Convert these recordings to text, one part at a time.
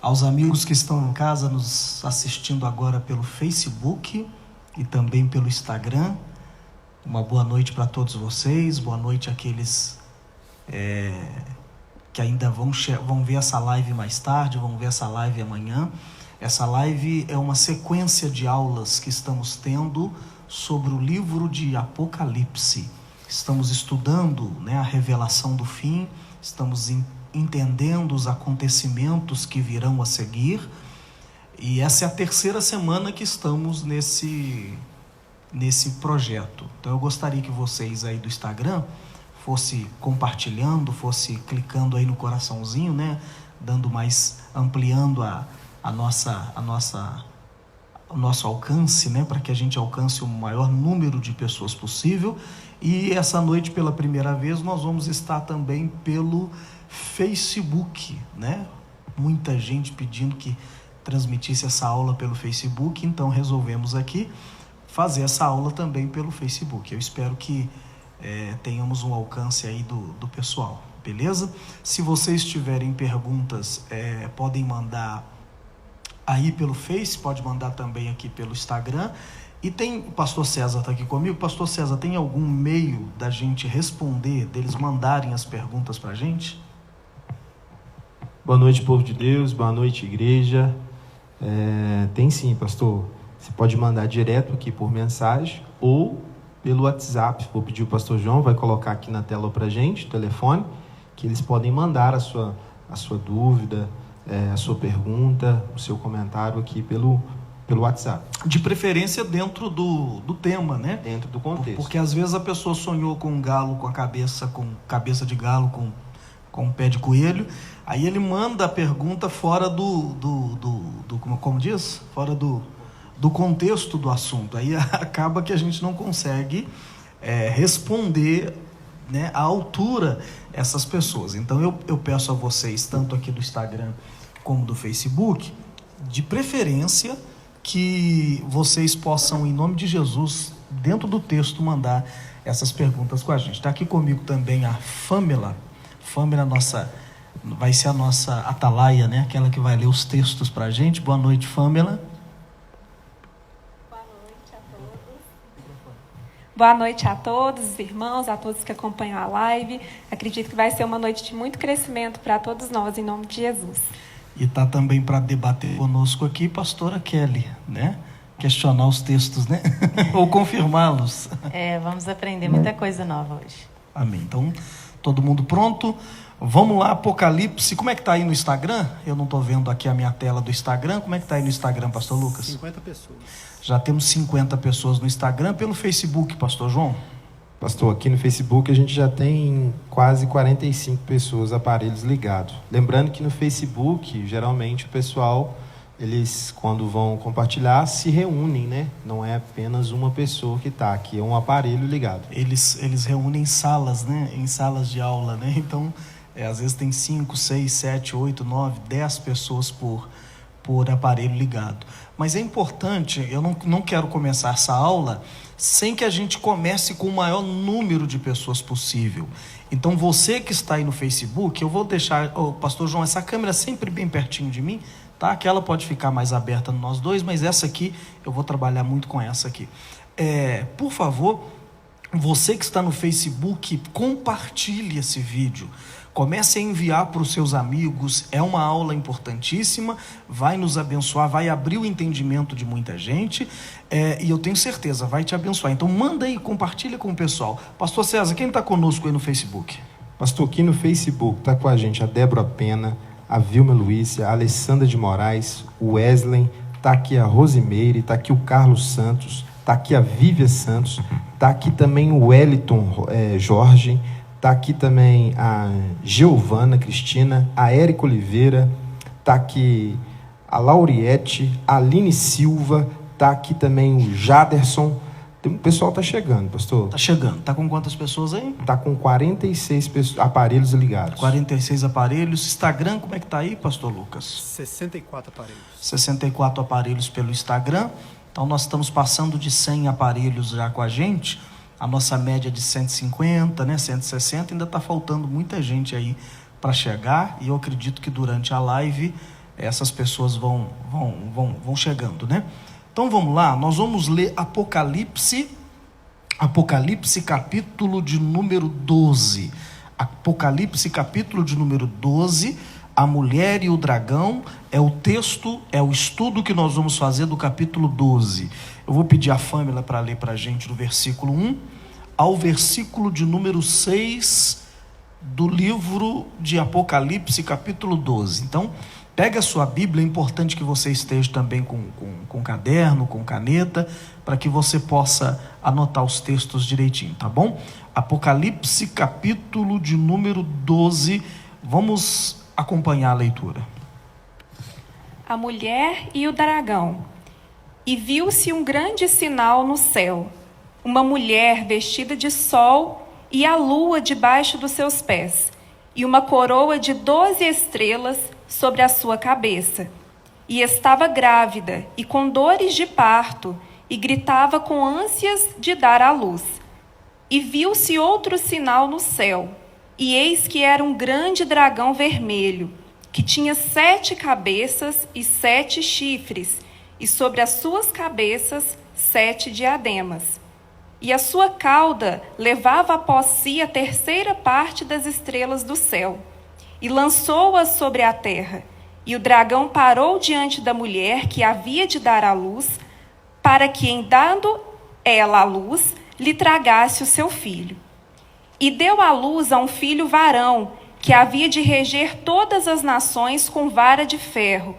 Aos amigos que estão em casa nos assistindo agora pelo Facebook e também pelo Instagram, uma boa noite para todos vocês, boa noite àqueles que ainda vão ver essa live mais tarde, vão ver essa live amanhã. Essa live é uma sequência de aulas que estamos tendo sobre o livro de Apocalipse. Estamos estudando, a revelação do fim, estamos entendendo os acontecimentos que virão a seguir, e essa é a terceira semana que estamos nesse projeto. Então eu gostaria que vocês aí do Instagram fosse compartilhando, fosse clicando aí no coraçãozinho, ampliando o nosso alcance, para que a gente alcance o maior número de pessoas possível. E essa noite, pela primeira vez, nós vamos estar também pelo Facebook, Muita gente pedindo que transmitisse essa aula pelo Facebook, então resolvemos aqui fazer essa aula também pelo Facebook. Eu espero que tenhamos um alcance aí do pessoal, beleza? Se vocês tiverem perguntas, podem mandar aí pelo Face, pode mandar também aqui pelo Instagram. E o pastor César está aqui comigo. Pastor César, tem algum meio da gente responder, deles mandarem as perguntas para a gente? Boa noite, povo de Deus, boa noite, igreja. Tem sim, pastor. Você pode mandar direto aqui por mensagem ou pelo WhatsApp. Vou pedir o pastor João, vai colocar aqui na tela para a gente, o telefone, que eles podem mandar a sua dúvida, a sua pergunta, o seu comentário aqui pelo WhatsApp. De preferência dentro do tema, Dentro do contexto. Porque às vezes a pessoa sonhou com um galo com cabeça de galo, com um pé de coelho, aí ele manda a pergunta fora como diz? Fora do contexto do assunto. Aí acaba que a gente não consegue responder à altura essas pessoas. Então eu peço a vocês, tanto aqui do Instagram como do Facebook, de preferência que vocês possam, em nome de Jesus, dentro do texto, mandar essas perguntas com a gente. Está aqui comigo também a Fâmela. Fâmela vai ser a nossa atalaia, aquela que vai ler os textos para a gente. Boa noite, Fâmela. Boa noite a todos. Boa noite a todos, irmãos, a todos que acompanham a live. Acredito que vai ser uma noite de muito crescimento para todos nós, em nome de Jesus. E está também para debater conosco aqui pastora Kelly, questionar os textos, ou confirmá-los. Vamos aprender muita coisa nova hoje. Amém. Então, todo mundo pronto? Vamos lá, Apocalipse. Como é que está aí no Instagram? Eu não estou vendo aqui a minha tela do Instagram. Como é que está aí no Instagram, pastor Lucas? 50 pessoas. Já temos 50 pessoas no Instagram. Pelo Facebook, pastor João? Pastor, aqui no Facebook a gente já tem quase 45 pessoas, aparelhos ligados. Lembrando que no Facebook, geralmente o pessoal, eles quando vão compartilhar, se reúnem, Não é apenas uma pessoa que está aqui, é um aparelho ligado. Eles reúnem em salas, em salas de aula, Então, às vezes tem 5, 6, 7, 8, 9, 10 pessoas por aparelho ligado. Mas é importante, eu não quero começar essa aula sem que a gente comece com o maior número de pessoas possível. Então você que está aí no Facebook, eu vou deixar, pastor João, essa câmera sempre bem pertinho de mim, tá? Que ela pode ficar mais aberta no nós dois, mas essa aqui, eu vou trabalhar muito com essa aqui. Por favor, você que está no Facebook, compartilhe esse vídeo. Comece a enviar para os seus amigos, é uma aula importantíssima, vai nos abençoar, vai abrir o entendimento de muita gente, e eu tenho certeza, vai te abençoar. Então manda aí, compartilha com o pessoal. Pastor César, quem está conosco aí no Facebook? Pastor, aqui no Facebook está com a gente a Débora Pena, a Vilma Luísa, a Alessandra de Moraes, o Wesley, está aqui a Rosimeire, está aqui o Carlos Santos, está aqui a Vívia Santos, está aqui também o Wellington Jorge, está aqui também a Giovana Cristina, a Érica Oliveira, está aqui a Lauriette, a Aline Silva, está aqui também o Jaderson. O pessoal está chegando, pastor. Está chegando. Está com quantas pessoas aí? Está com 46 aparelhos ligados. 46 aparelhos. Instagram, como é que está aí, pastor Lucas? 64 aparelhos. 64 aparelhos pelo Instagram. Então nós estamos passando de 100 aparelhos já com a gente. A nossa média é de 150, 160, ainda está faltando muita gente aí para chegar, e eu acredito que durante a live essas pessoas vão chegando, né? Então vamos lá, nós vamos ler Apocalipse capítulo de número 12. Apocalipse capítulo de número 12, a mulher e o dragão, é o texto, é o estudo que nós vamos fazer do capítulo 12. Eu vou pedir a Fâmila para ler para a gente do versículo 1 ao versículo de número 6 do livro de Apocalipse capítulo 12. Então, pega a sua Bíblia, é importante que você esteja também com caderno, com caneta, para que você possa anotar os textos direitinho, tá bom? Apocalipse capítulo de número 12, vamos acompanhar a leitura. A mulher e o dragão. E viu-se um grande sinal no céu, uma mulher vestida de sol e a lua debaixo dos seus pés, e uma coroa de 12 estrelas sobre a sua cabeça. E estava grávida e com dores de parto, e gritava com ânsias de dar à luz. E viu-se outro sinal no céu, e eis que era um grande dragão vermelho, que tinha 7 cabeças e 7 chifres, e sobre as suas cabeças 7 diademas. E a sua cauda levava após si a 3ª parte das estrelas do céu, e lançou-as sobre a terra. E o dragão parou diante da mulher que havia de dar à luz, para que, em dando ela à luz, lhe tragasse o seu filho. E deu à luz a um filho varão, que havia de reger todas as nações com vara de ferro.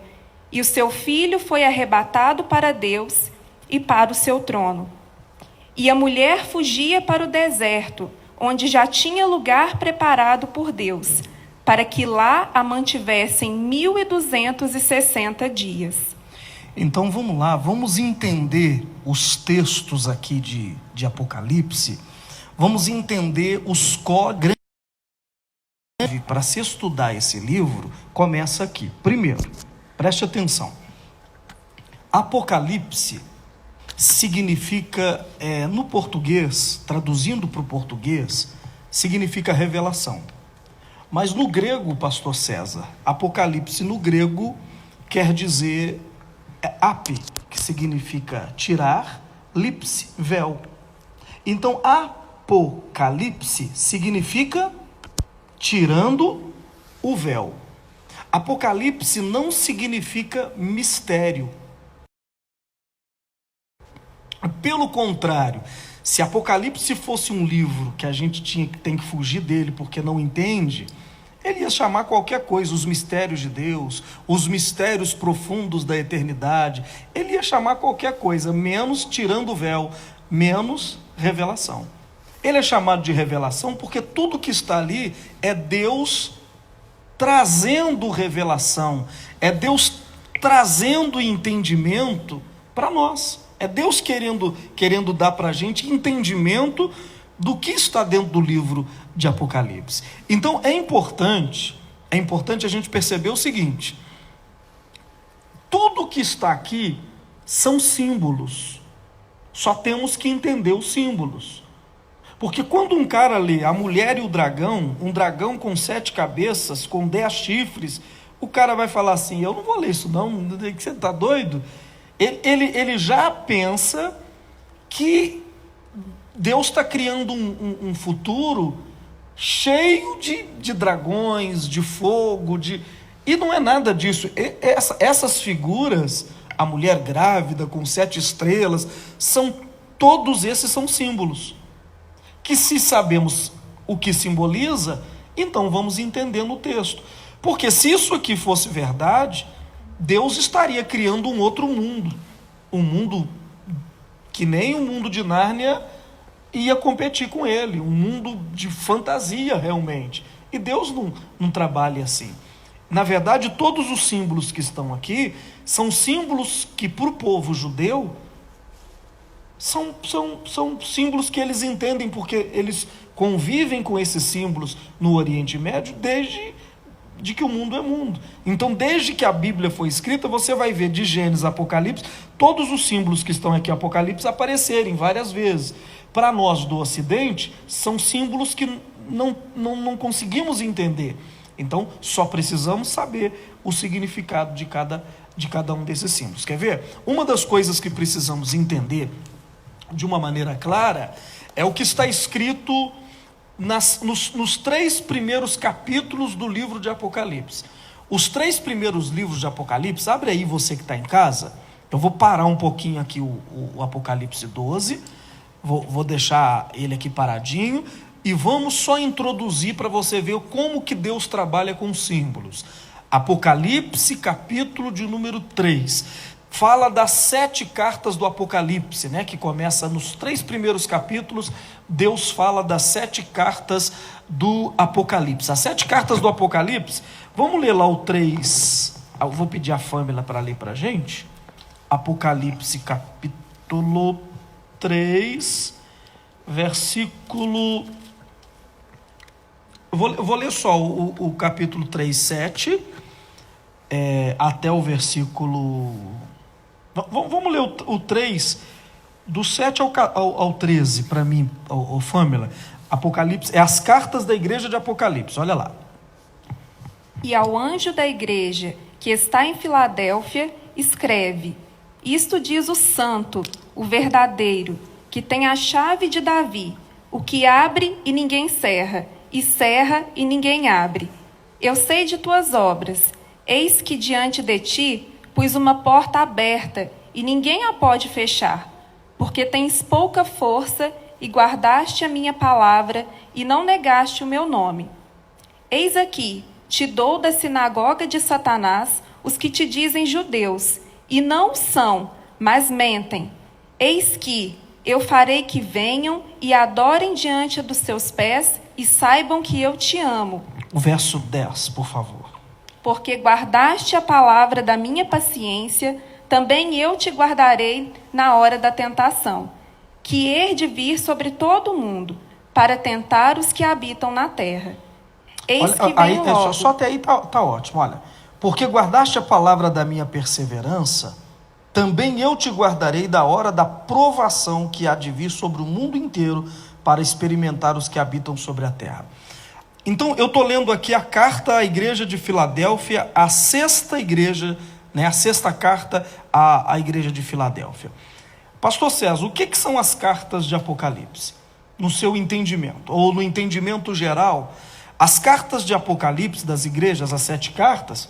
E o seu filho foi arrebatado para Deus e para o seu trono. E a mulher fugia para o deserto, onde já tinha lugar preparado por Deus, para que lá a mantivessem 1260 dias. Então vamos lá, vamos entender os textos aqui de Apocalipse, vamos entender os códigos. Para se estudar esse livro, começa aqui. Primeiro, preste atenção. Apocalipse significa, no português, traduzindo para o português, significa revelação. Mas no grego, pastor César, Apocalipse no grego quer dizer ape, que significa tirar, lipse, véu. Então, Apocalipse significa tirando o véu. Apocalipse não significa mistério. Pelo contrário, se Apocalipse fosse um livro que a gente tem que fugir dele porque não entende, ele ia chamar qualquer coisa, os mistérios de Deus, os mistérios profundos da eternidade, ele ia chamar qualquer coisa, menos tirando o véu, menos revelação. Ele é chamado de revelação porque tudo que está ali é Deus trazendo revelação, é Deus trazendo entendimento para nós. É Deus querendo dar para a gente entendimento do que está dentro do livro de Apocalipse. Então é importante a gente perceber o seguinte: tudo que está aqui são símbolos, só temos que entender os símbolos. Porque quando um cara lê a mulher e o dragão, um dragão com 7 cabeças, com 10 chifres, o cara vai falar assim: eu não vou ler isso não, você está doido? Ele já pensa que Deus está criando um futuro cheio de dragões, de fogo, e não é nada disso. Essas figuras, a mulher grávida com 7 estrelas, todos esses são símbolos, que se sabemos o que simboliza, então vamos entendendo o texto. Porque se isso aqui fosse verdade, Deus estaria criando um outro mundo, um mundo que nem o mundo de Nárnia ia competir com ele, um mundo de fantasia realmente. E Deus não trabalha assim. Na verdade, todos os símbolos que estão aqui são símbolos que, para o povo judeu, são símbolos que eles entendem, porque eles convivem com esses símbolos no Oriente Médio desde que o mundo é mundo. Então, desde que a Bíblia foi escrita, você vai ver de Gênesis a Apocalipse, todos os símbolos que estão aqui em Apocalipse aparecerem várias vezes. Para nós do Ocidente, são símbolos que não conseguimos entender. Então, só precisamos saber o significado de cada um desses símbolos. Quer ver? Uma das coisas que precisamos entender de uma maneira clara é o que está escrito nos 3 primeiros capítulos do livro de Apocalipse. Os 3 primeiros livros de Apocalipse, abre aí você que está em casa, eu vou parar um pouquinho aqui o Apocalipse 12, vou deixar ele aqui paradinho, e vamos só introduzir para você ver como que Deus trabalha com símbolos. Apocalipse, capítulo de número 3, fala das 7 cartas do Apocalipse, né, que começa nos 3 primeiros capítulos. Deus fala das 7 cartas do Apocalipse. As 7 cartas do Apocalipse, vamos ler lá o 3, eu vou pedir a Fâmila para ler para a gente. Apocalipse, capítulo 3, versículo... Eu vou ler só o capítulo 3, 7, até o versículo... Vamos ler o 3, do 7 ao 13, para mim, Fâmila. Apocalipse, as cartas da igreja de Apocalipse, olha lá. E ao anjo da igreja que está em Filadélfia, escreve: isto diz o santo, o verdadeiro, que tem a chave de Davi, o que abre e ninguém cerra, e cerra e ninguém abre. Eu sei de tuas obras. Eis que diante de ti pus uma porta aberta, e ninguém a pode fechar, porque tens pouca força, e guardaste a minha palavra, e não negaste o meu nome. Eis aqui, te dou da sinagoga de Satanás os que te dizem judeus, e não são, mas mentem. Eis que eu farei que venham e adorem diante dos seus pés, e saibam que eu te amo. O verso 10, por favor. Porque guardaste a palavra da minha paciência, também eu te guardarei na hora da tentação, que hei de vir sobre todo o mundo, para tentar os que habitam na terra. Eis que venho logo. Só até aí tá ótimo, olha. Porque guardaste a palavra da minha perseverança, também eu te guardarei da hora da provação que há de vir sobre o mundo inteiro, para experimentar os que habitam sobre a terra. Então, eu estou lendo aqui a carta à igreja de Filadélfia, a 6ª igreja, né, a 6ª carta à igreja de Filadélfia. Pastor César, o que são as cartas de Apocalipse? No seu entendimento, ou no entendimento geral, as cartas de Apocalipse das igrejas, as 7 cartas,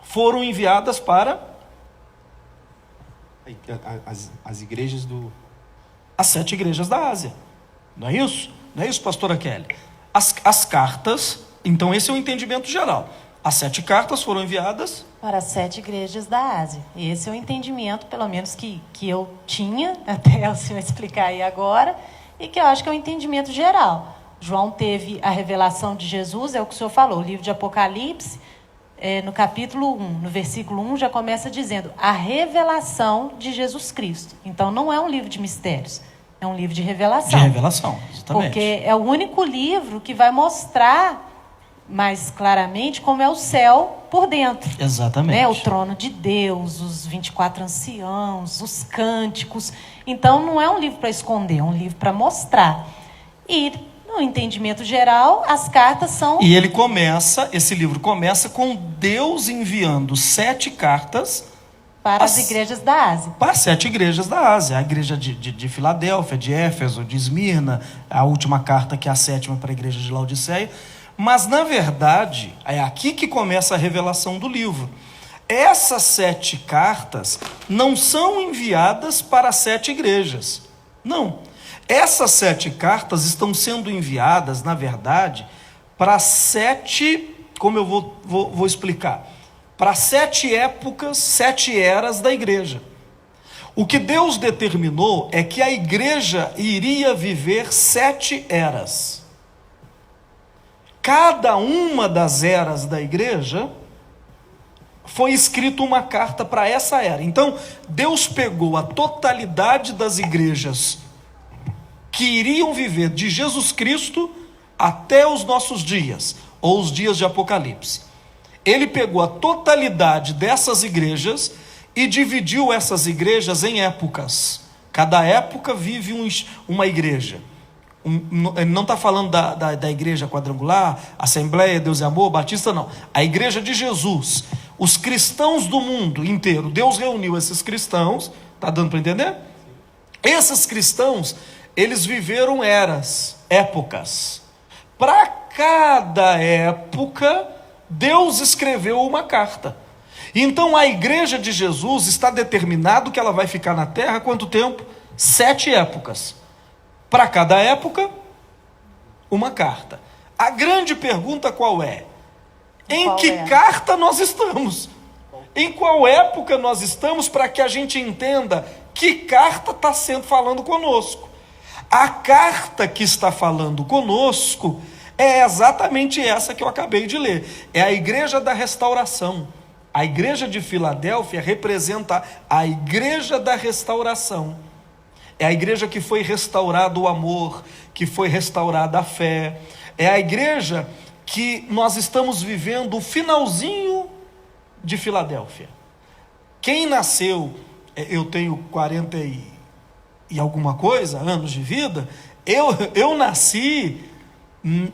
foram enviadas para... As igrejas do... As 7 igrejas da Ásia. Não é isso? Não é isso, pastora Kelly? As cartas, então esse é o entendimento geral. As 7 cartas foram enviadas para as 7 igrejas da Ásia. Esse é o entendimento, pelo menos, que eu tinha, até o senhor explicar aí agora, e que eu acho que é o entendimento geral. João teve a revelação de Jesus, é o que o senhor falou, o livro de Apocalipse, no capítulo 1, no versículo 1, já começa dizendo a revelação de Jesus Cristo. Então, não é um livro de mistérios. É um livro de revelação. De revelação, exatamente. Porque é o único livro que vai mostrar mais claramente como é o céu por dentro. Exatamente. Né? O trono de Deus, os 24 anciãos, os cânticos. Então, não é um livro para esconder, é um livro para mostrar. E, no entendimento geral, as cartas são... E esse livro começa com Deus enviando 7 cartas... para as igrejas da Ásia. Para as 7 igrejas da Ásia. A igreja de Filadélfia, de Éfeso, de Esmirna, a última carta que é a 7ª para a igreja de Laodiceia. Mas, na verdade, é aqui que começa a revelação do livro. Essas 7 cartas não são enviadas para as 7 igrejas. Não. Essas 7 cartas estão sendo enviadas, na verdade, para 7... Como eu vou explicar? Para 7 épocas, 7 eras da igreja. O que Deus determinou é que a igreja iria viver 7 eras. Cada uma das eras da igreja foi escrita uma carta para essa era. Então, Deus pegou a totalidade das igrejas que iriam viver de Jesus Cristo até os nossos dias, ou os dias de Apocalipse. Ele pegou a totalidade dessas igrejas e dividiu essas igrejas em épocas. Cada época vive uma igreja. Ele não está falando da igreja quadrangular, Assembleia, Deus e Amor, Batista, não. A igreja de Jesus, os cristãos do mundo inteiro, Deus reuniu esses cristãos, está dando para entender? Esses cristãos, eles viveram épocas. Para cada época, Deus escreveu uma carta. Então a igreja de Jesus está determinado que ela vai ficar na terra quanto tempo? 7 épocas. Para cada época, uma carta. A grande pergunta qual é? Em que carta nós estamos? Em qual época nós estamos, para que a gente entenda que carta está falando conosco? A carta que está falando conosco é exatamente essa que eu acabei de ler. É a igreja da restauração. A igreja de Filadélfia representa a igreja da restauração. É a igreja que foi restaurado o amor, que foi restaurada a fé. É a igreja que nós estamos vivendo o finalzinho de Filadélfia. Quem nasceu, eu tenho 40 e alguma coisa, anos de vida, eu nasci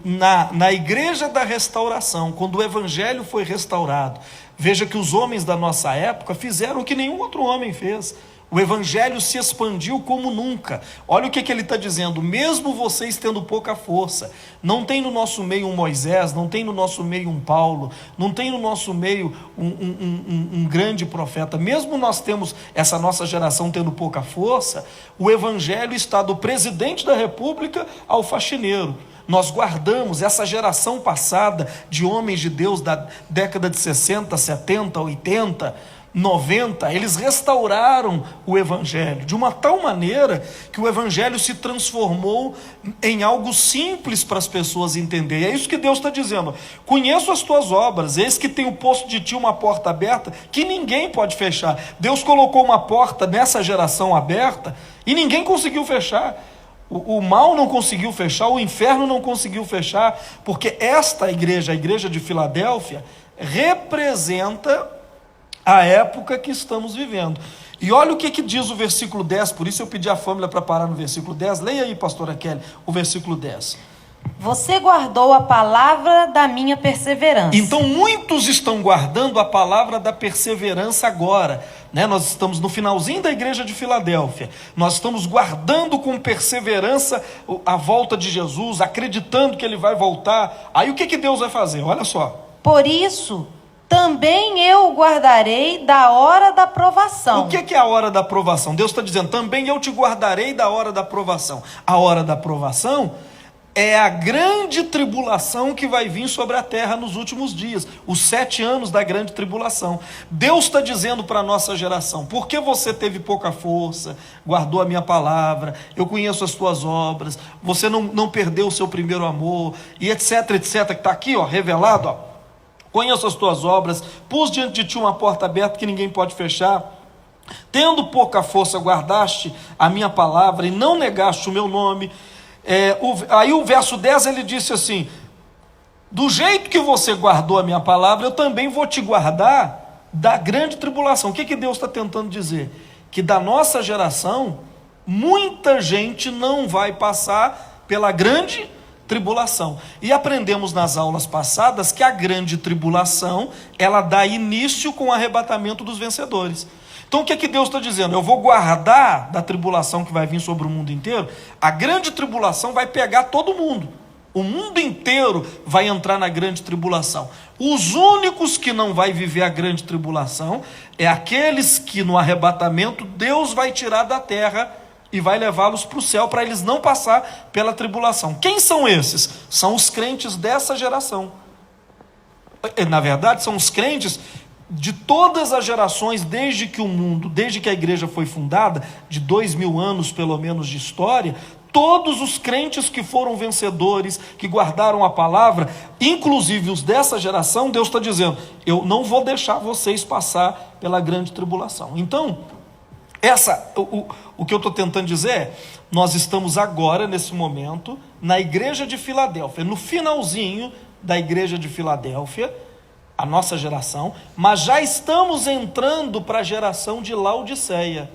na igreja da restauração, quando o evangelho foi restaurado. Veja que os homens da nossa época fizeram o que nenhum outro homem fez. O evangelho se expandiu como nunca. Olha o que ele está dizendo: mesmo vocês tendo pouca força, não tem no nosso meio um Moisés, não tem no nosso meio um Paulo, não tem no nosso meio um grande profeta, mesmo nós temos essa nossa geração tendo pouca força, o evangelho está do presidente da república ao faxineiro. Nós guardamos essa geração passada de homens de Deus da década de 60, 70, 80, 90, eles restauraram o evangelho de uma tal maneira que o evangelho se transformou em algo simples para as pessoas entenderem. É isso que Deus está dizendo: conheço as tuas obras, eis que tenho posto de ti uma porta aberta que ninguém pode fechar. Deus colocou uma porta nessa geração aberta e ninguém conseguiu fechar. O mal não conseguiu fechar, o inferno não conseguiu fechar, porque esta igreja, a igreja de Filadélfia, representa a época que estamos vivendo. E olha o que diz o versículo 10, por isso eu pedi a família para parar no versículo 10. Leia aí, pastora Kelly, o versículo 10. Você guardou a palavra da minha perseverança. Então muitos estão guardando a palavra da perseverança agora, né? Nós estamos no finalzinho da igreja de Filadélfia, nós estamos guardando com perseverança a volta de Jesus, acreditando que ele vai voltar. Aí o que Deus vai fazer? Olha só. Por isso também eu o guardarei da hora da provação. O que é a hora da provação? Deus está dizendo: também eu te guardarei da hora da provação. A hora da provação é a grande tribulação que vai vir sobre a terra nos últimos dias, os 7 anos da grande tribulação. Deus está dizendo para a nossa geração: porque você teve pouca força, guardou a minha palavra, eu conheço as tuas obras, você não perdeu o seu primeiro amor, e etc, etc, que está aqui, ó, revelado, ó. Conheço as tuas obras, pus diante de ti uma porta aberta que ninguém pode fechar. Tendo pouca força, guardaste a minha palavra e não negaste o meu nome. Aí o verso 10 ele disse assim: do jeito que você guardou a minha palavra, eu também vou te guardar da grande tribulação. O que Deus está tentando dizer? Que da nossa geração, muita gente não vai passar pela grande tribulação. E aprendemos nas aulas passadas que a grande tribulação, ela dá início com o arrebatamento dos vencedores. Então o que Deus está dizendo? Eu vou guardar da tribulação que vai vir sobre o mundo inteiro. A grande tribulação vai pegar todo mundo. O mundo inteiro vai entrar na grande tribulação. Os únicos que não vai viver a grande tribulação é aqueles que no arrebatamento Deus vai tirar da terra e vai levá-los para o céu, para eles não passar pela tribulação. Quem são esses? São os crentes dessa geração. Na verdade, são os crentes de todas as gerações, desde que a igreja foi fundada, de 2000 anos pelo menos de história. Todos os crentes que foram vencedores, que guardaram a palavra, inclusive os dessa geração, Deus está dizendo: eu não vou deixar vocês passar pela grande tribulação. Então, o que eu estou tentando dizer é: nós estamos agora, nesse momento, na igreja de Filadélfia, no finalzinho da igreja de Filadélfia, a nossa geração, mas já estamos entrando para a geração de Laodiceia.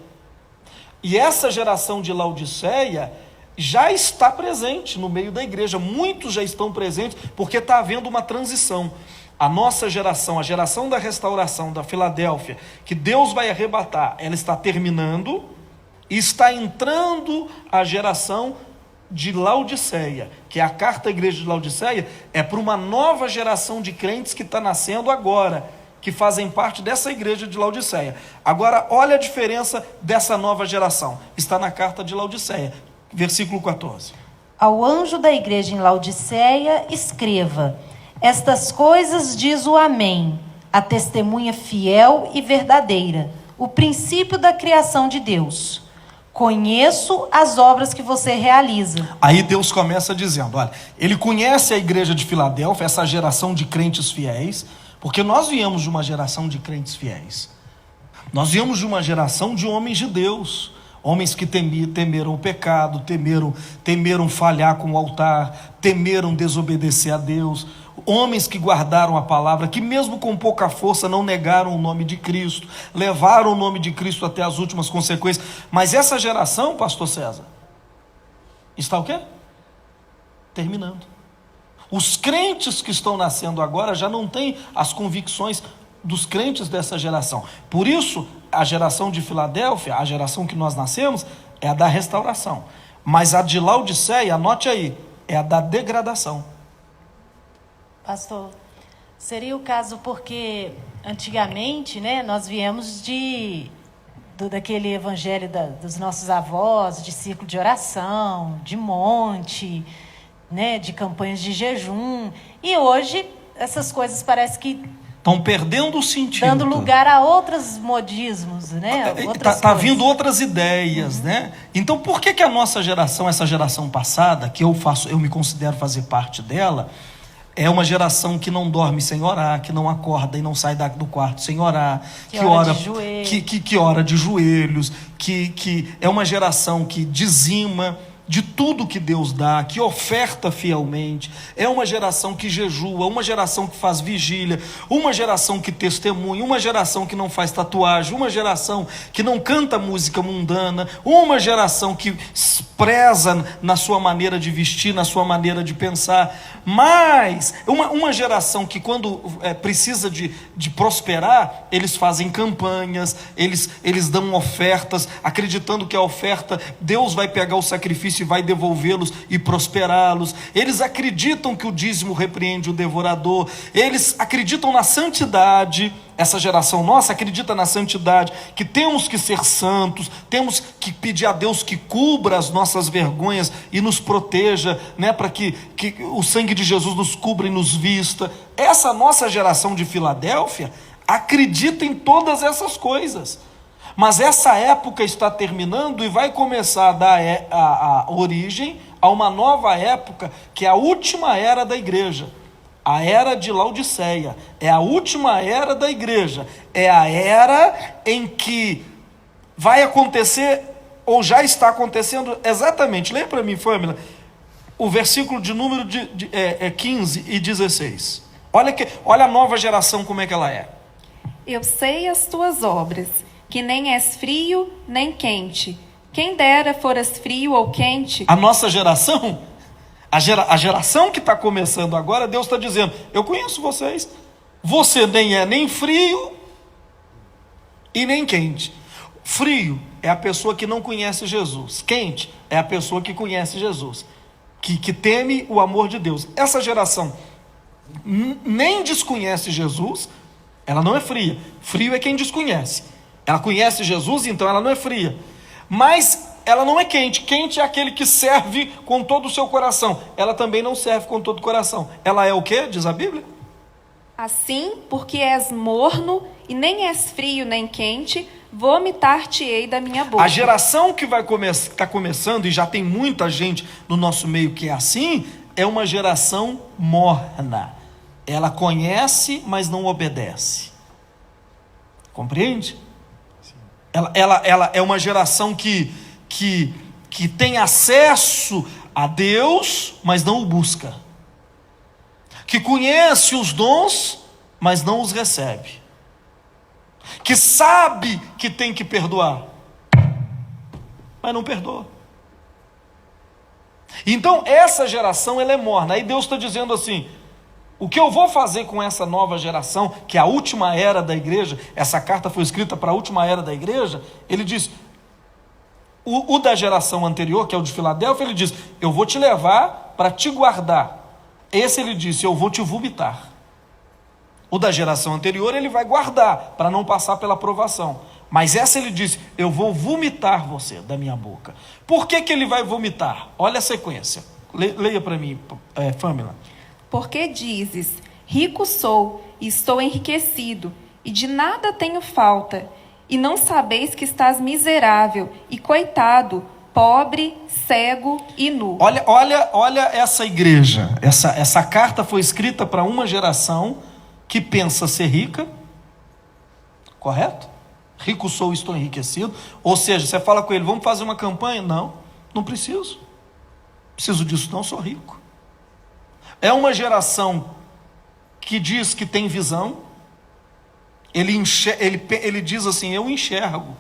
E essa geração de Laodiceia já está presente no meio da igreja. Muitos já estão presentes, porque está havendo uma transição. A nossa geração, a geração da restauração, da Filadélfia, que Deus vai arrebatar, ela está terminando, e está entrando a geração de Laodiceia, que é a carta à igreja de Laodiceia, é para uma nova geração de crentes que está nascendo agora, que fazem parte dessa igreja de Laodiceia. Agora, olha a diferença dessa nova geração. Está na carta de Laodiceia, versículo 14. Ao anjo da igreja em Laodiceia, escreva: estas coisas diz o Amém, a testemunha fiel e verdadeira, o princípio da criação de Deus. Conheço as obras que você realiza. Aí Deus começa dizendo, olha, ele conhece a igreja de Filadélfia, essa geração de crentes fiéis, porque nós viemos de uma geração de crentes fiéis. Nós viemos de uma geração de homens de Deus, homens que temeram o pecado, temeram falhar com o altar, temeram desobedecer a Deus, homens que guardaram a palavra, que mesmo com pouca força não negaram o nome de Cristo, levaram o nome de Cristo até as últimas consequências. Mas essa geração, pastor César, está o quê? Terminando. Os crentes que estão nascendo agora já não têm as convicções dos crentes dessa geração. Por isso, a geração de Filadélfia, a geração que nós nascemos, é a da restauração. Mas a de Laodiceia, anote aí, é a da degradação. Pastor, seria o caso porque antigamente, né, nós viemos daquele evangelho dos nossos avós, de círculo de oração, de monte, né, de campanhas de jejum, e hoje essas coisas parece que estão perdendo o sentido, dando lugar a outros modismos, né? Está vindo outras ideias, né? Então, por que a nossa geração, essa geração passada, que eu me considero fazer parte dela, é uma geração que não dorme sem orar, que não acorda e não sai do quarto sem orar, que ora de joelhos, que é uma geração que dizima de tudo que Deus dá, que oferta fielmente, é uma geração que jejua, uma geração que faz vigília, uma geração que testemunha, uma geração que não faz tatuagem, uma geração que não canta música mundana, uma geração que preza na sua maneira de vestir, na sua maneira de pensar, mas uma geração que quando precisa de prosperar, eles fazem campanhas, eles dão ofertas, acreditando que a oferta, Deus vai pegar o sacrifício e vai devolvê-los e prosperá-los. Eles acreditam que o dízimo repreende o devorador, eles acreditam na santidade. Essa geração nossa acredita na santidade, que temos que ser santos, temos que pedir a Deus que cubra as nossas vergonhas e nos proteja, né, para que o sangue de Jesus nos cubra e nos vista. Essa nossa geração de Filadélfia acredita em todas essas coisas. Mas essa época está terminando e vai começar a dar a origem a uma nova época, que é a última era da igreja, a era de Laodiceia. É a última era da igreja, é a era em que vai acontecer, ou já está acontecendo exatamente, leia para mim, família, o versículo de número 15 e 16. Olha a nova geração como é que ela é. Eu sei as tuas obras, que nem és frio nem quente. Quem dera foras frio ou quente. A nossa geração, a geração que está começando agora, Deus está dizendo, eu conheço vocês, você nem é nem frio e nem quente. Frio é a pessoa que não conhece Jesus, quente é a pessoa que conhece Jesus, que teme o amor de Deus. Essa geração nem desconhece Jesus, ela não é fria. Frio é quem desconhece. Ela conhece Jesus, então ela não é fria. Mas ela não é quente. Quente é aquele que serve com todo o seu coração. Ela também não serve com todo o coração. Ela é o quê? Diz a Bíblia. Assim, porque és morno e nem és frio nem quente, vomitar-te-ei da minha boca. A geração que está começando, e já tem muita gente no nosso meio que é assim, é uma geração morna. Ela conhece, mas não obedece. Compreende? Ela é uma geração que tem acesso a Deus, mas não o busca. Que conhece os dons, mas não os recebe. Que sabe que tem que perdoar, mas não perdoa. Então essa geração ela é morna. Aí Deus está dizendo assim: o que eu vou fazer com essa nova geração, que é a última era da igreja, essa carta foi escrita para a última era da igreja, ele diz, o da geração anterior, que é o de Filadélfia, ele diz, eu vou te levar para te guardar. Esse ele disse, eu vou te vomitar. O da geração anterior ele vai guardar, para não passar pela provação. Mas essa ele disse, eu vou vomitar você da minha boca. Por que ele vai vomitar? Olha a sequência, leia para mim, Fâmila. Porque dizes, rico sou, e estou enriquecido, e de nada tenho falta, e não sabeis que estás miserável, e coitado, pobre, cego e nu. Olha essa igreja, essa carta foi escrita para uma geração que pensa ser rica, correto? Rico sou, estou enriquecido. Ou seja, você fala com ele, vamos fazer uma campanha? Não preciso. Preciso disso não, sou rico. É uma geração que diz que tem visão. Ele diz assim, eu enxergo.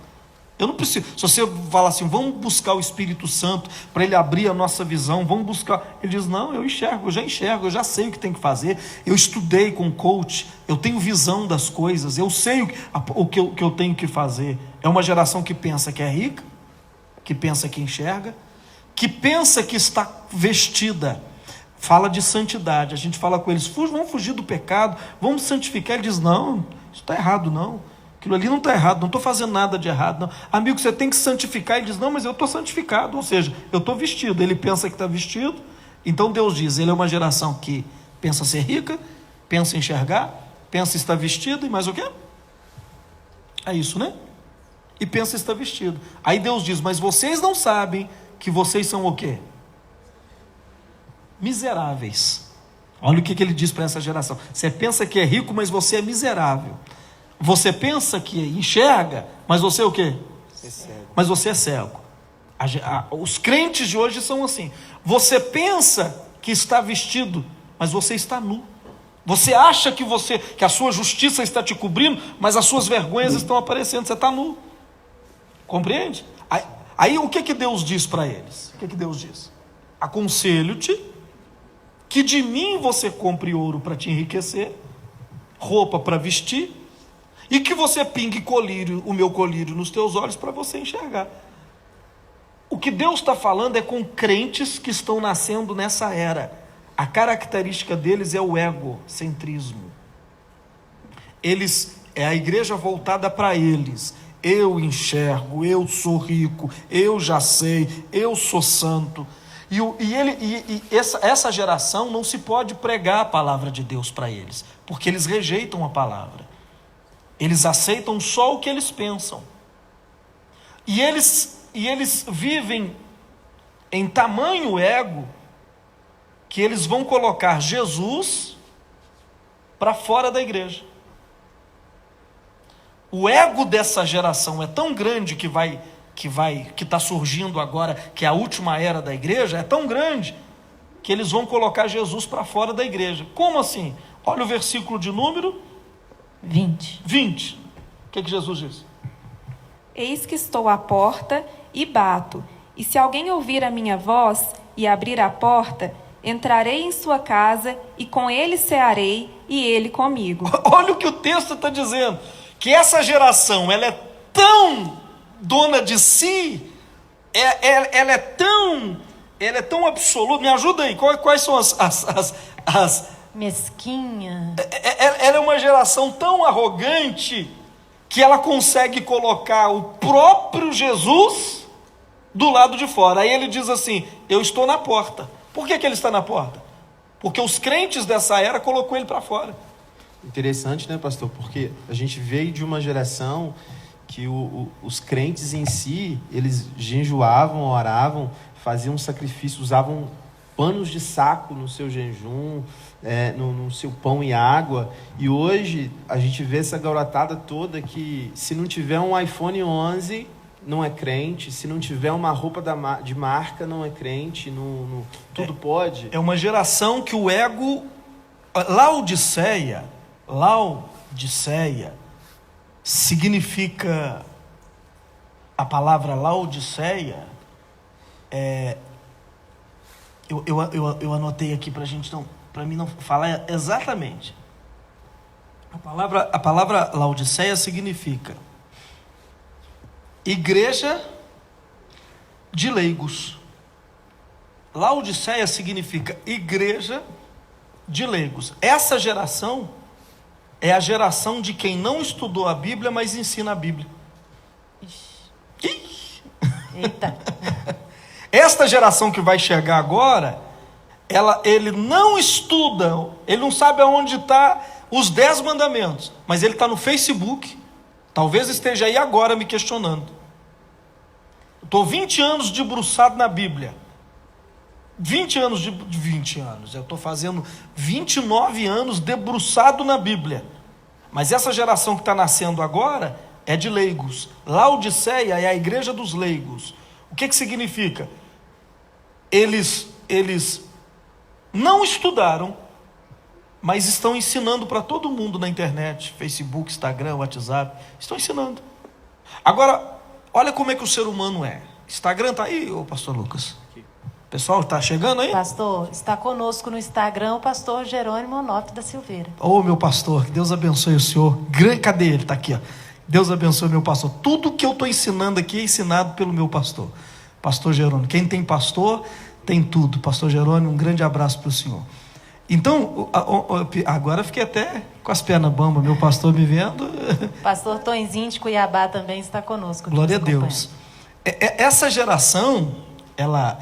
Eu não preciso. Se você falar assim, vamos buscar o Espírito Santo para ele abrir a nossa visão, vamos buscar. Ele diz, não, eu enxergo, eu já sei o que tem que fazer. Eu estudei com coach, eu tenho visão das coisas, eu sei o que eu tenho que fazer. É uma geração que pensa que é rica, que pensa que enxerga, que pensa que está vestida. Fala de santidade, a gente fala com eles, vamos fugir do pecado, vamos santificar. Ele diz, não, isso está errado não. Aquilo ali não está errado, não estou fazendo nada de errado, não. Amigo, você tem que santificar. Ele diz, não, mas eu estou santificado, ou seja, eu estou vestido. Ele pensa que está vestido. Então Deus diz, ele é uma geração que pensa ser rica, pensa enxergar, pensa estar vestido, e mais o quê? É isso, né? E pensa estar vestido. Aí Deus diz, mas vocês não sabem que vocês são o quê? Miseráveis. Olha o que ele diz para essa geração. Você pensa que é rico, mas você é miserável. Você pensa que enxerga, mas você é o quê? Mas você é cego. Os crentes de hoje são assim. Você pensa que está vestido, mas você está nu. Você acha que a sua justiça está te cobrindo, mas as suas vergonhas estão aparecendo. Você está nu. Compreende? Aí o que Deus diz para eles? O que Deus diz? Aconselho-te que de mim você compre ouro para te enriquecer, roupa para vestir, e que você pingue colírio, o meu colírio nos teus olhos para você enxergar. O que Deus está falando é com crentes que estão nascendo nessa era. A característica deles é o egocentrismo. É a igreja voltada para eles. Eu enxergo, eu sou rico, eu já sei, eu sou santo. Essa geração não se pode pregar a palavra de Deus para eles, porque eles rejeitam a palavra. Eles aceitam só o que eles pensam. E eles vivem em tamanho ego que eles vão colocar Jesus para fora da igreja. O ego dessa geração é tão grande que está surgindo agora, que é a última era da igreja, é tão grande que eles vão colocar Jesus para fora da igreja. Como assim? Olha o versículo de número 20. O que Jesus diz? Eis que estou à porta e bato, e se alguém ouvir a minha voz e abrir a porta, entrarei em sua casa e com ele cearei e ele comigo. Olha o que o texto está dizendo, que essa geração, ela é tão dona de si, ela é tão absoluta. Me ajuda aí, quais são as mesquinha. Ela é uma geração tão arrogante que ela consegue colocar o próprio Jesus do lado de fora. Aí ele diz assim, eu estou na porta. Por que ele está na porta? Porque os crentes dessa era colocou ele para fora. Interessante, né, pastor? Porque a gente veio de uma geração que os crentes em si, eles jejuavam, oravam, faziam sacrifício, usavam panos de saco no seu jejum, no seu pão e água. E hoje a gente vê essa garotada toda que, se não tiver um iPhone 11, não é crente. Se não tiver uma roupa de marca, não é crente. Tudo pode. É uma geração que o ego... Laodiceia significa... A palavra Laodiceia Eu anotei aqui para mim não falar exatamente. A palavra Laodiceia significa igreja de leigos. Laodiceia significa igreja de leigos. Essa geração é a geração de quem não estudou a Bíblia, mas ensina a Bíblia. Eita. Esta geração que vai chegar agora, ele não estuda, ele não sabe aonde está os 10 mandamentos, mas ele está no Facebook, talvez esteja aí agora me questionando. Estou 20 anos debruçado na Bíblia. 20 anos, eu estou fazendo 29 anos debruçado na Bíblia. Mas essa geração que está nascendo agora é de leigos. Laodiceia é a igreja dos leigos. O que significa? Eles não estudaram, mas estão ensinando para todo mundo na internet, Facebook, Instagram, WhatsApp, estão ensinando. Agora, olha como é que o ser humano é. Instagram está aí, ô pastor Lucas? Pessoal, está chegando aí? Pastor, está conosco no Instagram o pastor Jerônimo Onoto da Silveira. Ô, meu pastor, que Deus abençoe o senhor. Cadê ele? Está aqui, ó. Deus abençoe meu pastor. Tudo que eu estou ensinando aqui é ensinado pelo meu pastor. Pastor Jerônimo. Quem tem pastor, tem tudo. Pastor Jerônimo, um grande abraço para o senhor. Então, agora fiquei até com as pernas bambas, meu pastor me vendo. Pastor Tonzinho de Cuiabá também está conosco. Glória a Deus. Essa geração, ela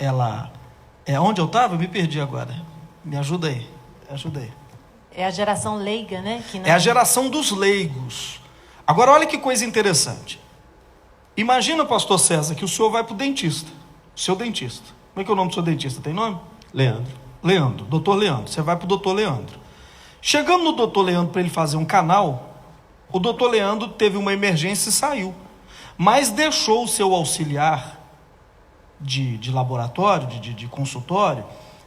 é onde eu estava? Eu me perdi agora. Me ajuda aí. É a geração leiga, né? Que não... É a geração dos leigos. Agora, olha que coisa interessante. Imagina, pastor César, que o senhor vai para o dentista. Seu dentista. Como é que é o nome do seu dentista? Tem nome? Leandro, doutor Leandro. Você vai para o doutor Leandro. Chegando no doutor Leandro para ele fazer um canal, o doutor Leandro teve uma emergência e saiu. Mas deixou o seu auxiliar de laboratório, de consultório,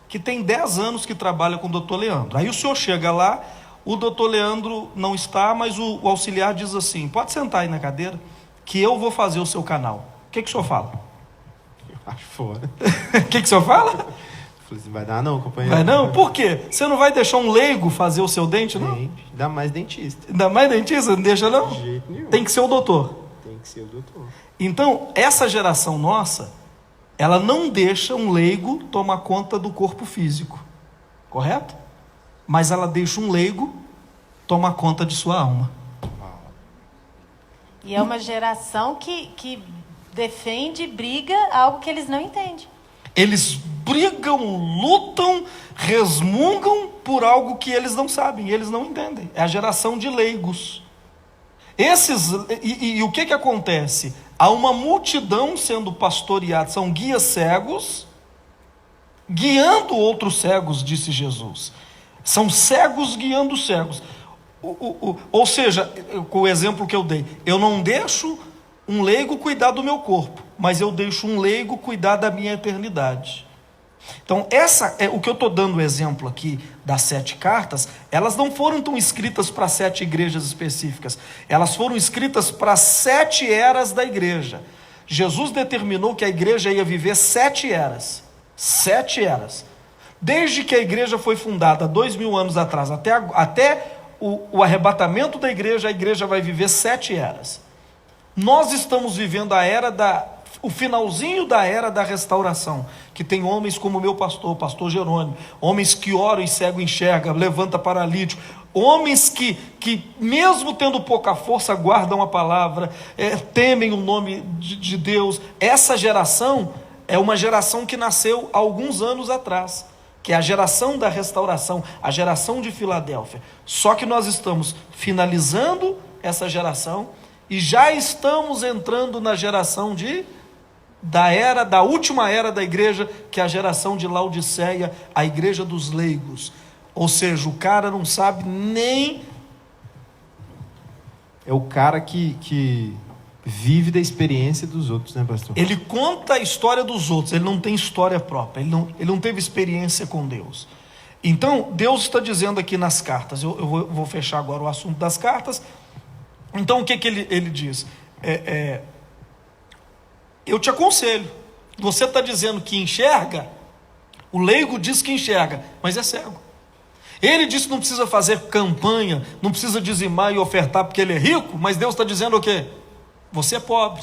que tem 10 anos que trabalha com o doutor Leandro. Aí o senhor chega lá, o doutor Leandro não está, mas o auxiliar diz assim: pode sentar aí na cadeira, que eu vou fazer o seu canal. O que o senhor fala? Eu acho fora. O que o senhor fala? Falei assim, vai dar não, companheiro. Vai não? Por quê? Você não vai deixar um leigo fazer o seu dente, não? Ainda mais dentista. Ainda mais dentista? Não deixa, não? De jeito nenhum. Tem que ser o doutor. Tem que ser o doutor. Então, essa geração nossa, ela não deixa um leigo tomar conta do corpo físico. Correto? Mas ela deixa um leigo tomar conta de sua alma. E é uma geração que defende e briga algo que eles não entendem. Eles brigam, lutam, resmungam por algo que eles não sabem, eles não entendem. É a geração de leigos. E o que acontece? Há uma multidão sendo pastoreada, são guias cegos, guiando outros cegos, disse Jesus. São cegos guiando cegos. Ou seja, com o exemplo que eu dei, eu não deixo um leigo cuidar do meu corpo, mas eu deixo um leigo cuidar da minha eternidade. Então, essa é o que eu estou dando o exemplo aqui das 7 cartas. Elas não foram tão escritas para 7 igrejas específicas, elas foram escritas para 7 eras da igreja. Jesus determinou que a igreja ia viver 7 eras. 7 eras. Desde que a igreja foi fundada 2000 anos atrás, até o arrebatamento da igreja, a igreja vai viver 7 eras. Nós estamos vivendo o finalzinho da era da restauração, que tem homens como o meu pastor, pastor Jerônimo, homens que oram e cego enxerga, levanta paralítico, homens que mesmo tendo pouca força, guardam a palavra, temem o nome de Deus. Essa geração é uma geração que nasceu há alguns anos atrás, que é a geração da restauração, a geração de Filadélfia. Só que nós estamos finalizando essa geração e já estamos entrando na geração da última era da igreja, que é a geração de Laodiceia, a igreja dos leigos. Ou seja, o cara não sabe nem... É o cara que vive da experiência dos outros, né, pastor? Ele conta a história dos outros, ele não tem história própria, ele não teve experiência com Deus. Então, Deus está dizendo aqui nas cartas, eu vou fechar agora o assunto das cartas. Então, o que ele diz? Eu te aconselho, você está dizendo que enxerga, O leigo diz que enxerga, mas é cego. Ele disse que não precisa fazer campanha, não precisa dizimar e ofertar porque ele é rico, mas Deus está dizendo o quê? Você é pobre.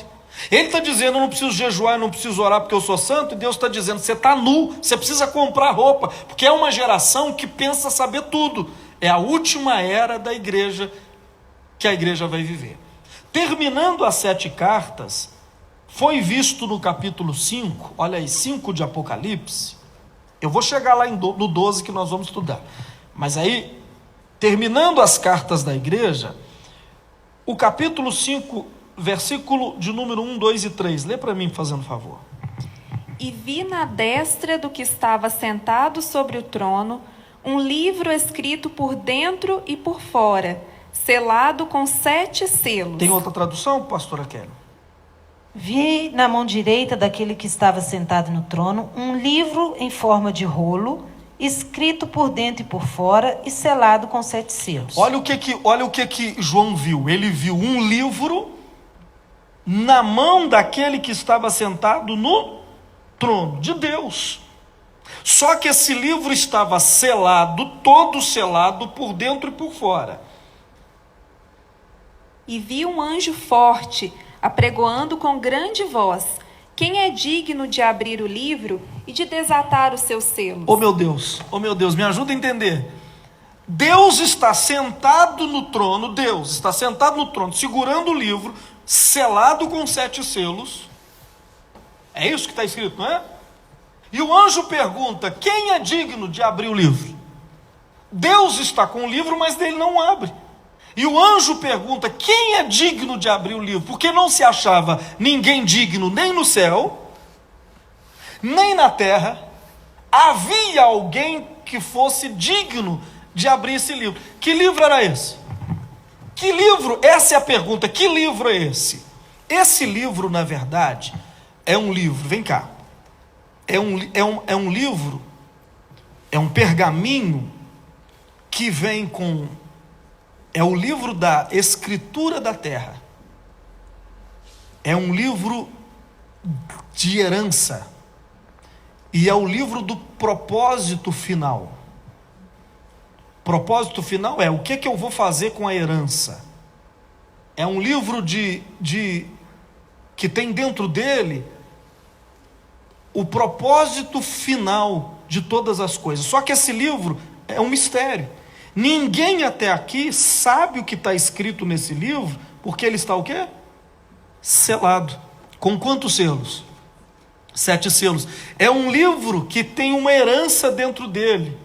Ele está dizendo, eu não preciso jejuar, eu não preciso orar porque eu sou santo, e Deus está dizendo, você está nu, você precisa comprar roupa, porque é uma geração que pensa saber tudo. É a última era da igreja que a igreja vai viver. Terminando as 7 cartas, foi visto no capítulo 5, olha aí, 5 de Apocalipse, eu vou chegar lá no 12 que nós vamos estudar, mas aí, terminando as cartas da igreja, o capítulo 5, versículo de número 1, 2 e 3, lê para mim, fazendo favor. E vi na destra do que estava sentado sobre o trono um livro escrito por dentro e por fora, selado com 7 selos. Tem outra tradução, pastora Kelly? Vi na mão direita daquele que estava sentado no trono um livro em forma de rolo, escrito por dentro e por fora e selado com 7 selos. Olha o que João viu. Ele viu um livro na mão daquele que estava sentado no trono de Deus. Só que esse livro estava selado, todo selado por dentro e por fora. E vi um anjo forte, apregoando com grande voz: quem é digno de abrir o livro e de desatar os seus selos? Oh meu Deus, me ajuda a entender. Deus está sentado no trono, segurando o livro, selado com 7 selos. É isso que está escrito, não é? E o anjo pergunta, quem é digno de abrir o livro? Deus está com o livro, mas ele não abre. E o anjo pergunta, quem é digno de abrir o livro? Porque não se achava ninguém digno, nem no céu, nem na terra, havia alguém que fosse digno de abrir esse livro. Que livro era esse? Que livro? Essa é a pergunta, que livro é esse? Esse livro, na verdade, é um livro, vem cá, é um livro, é um pergaminho que vem com, é o livro da escritura da terra, é um livro de herança, e é o livro do propósito final. Propósito final é o que eu vou fazer com a herança. É um livro que tem dentro dele o propósito final de todas as coisas. Só que esse livro é um mistério. Ninguém até aqui sabe o que está escrito nesse livro, porque ele está o quê? Selado. Com quantos selos? 7 selos. É um livro que tem uma herança dentro dele,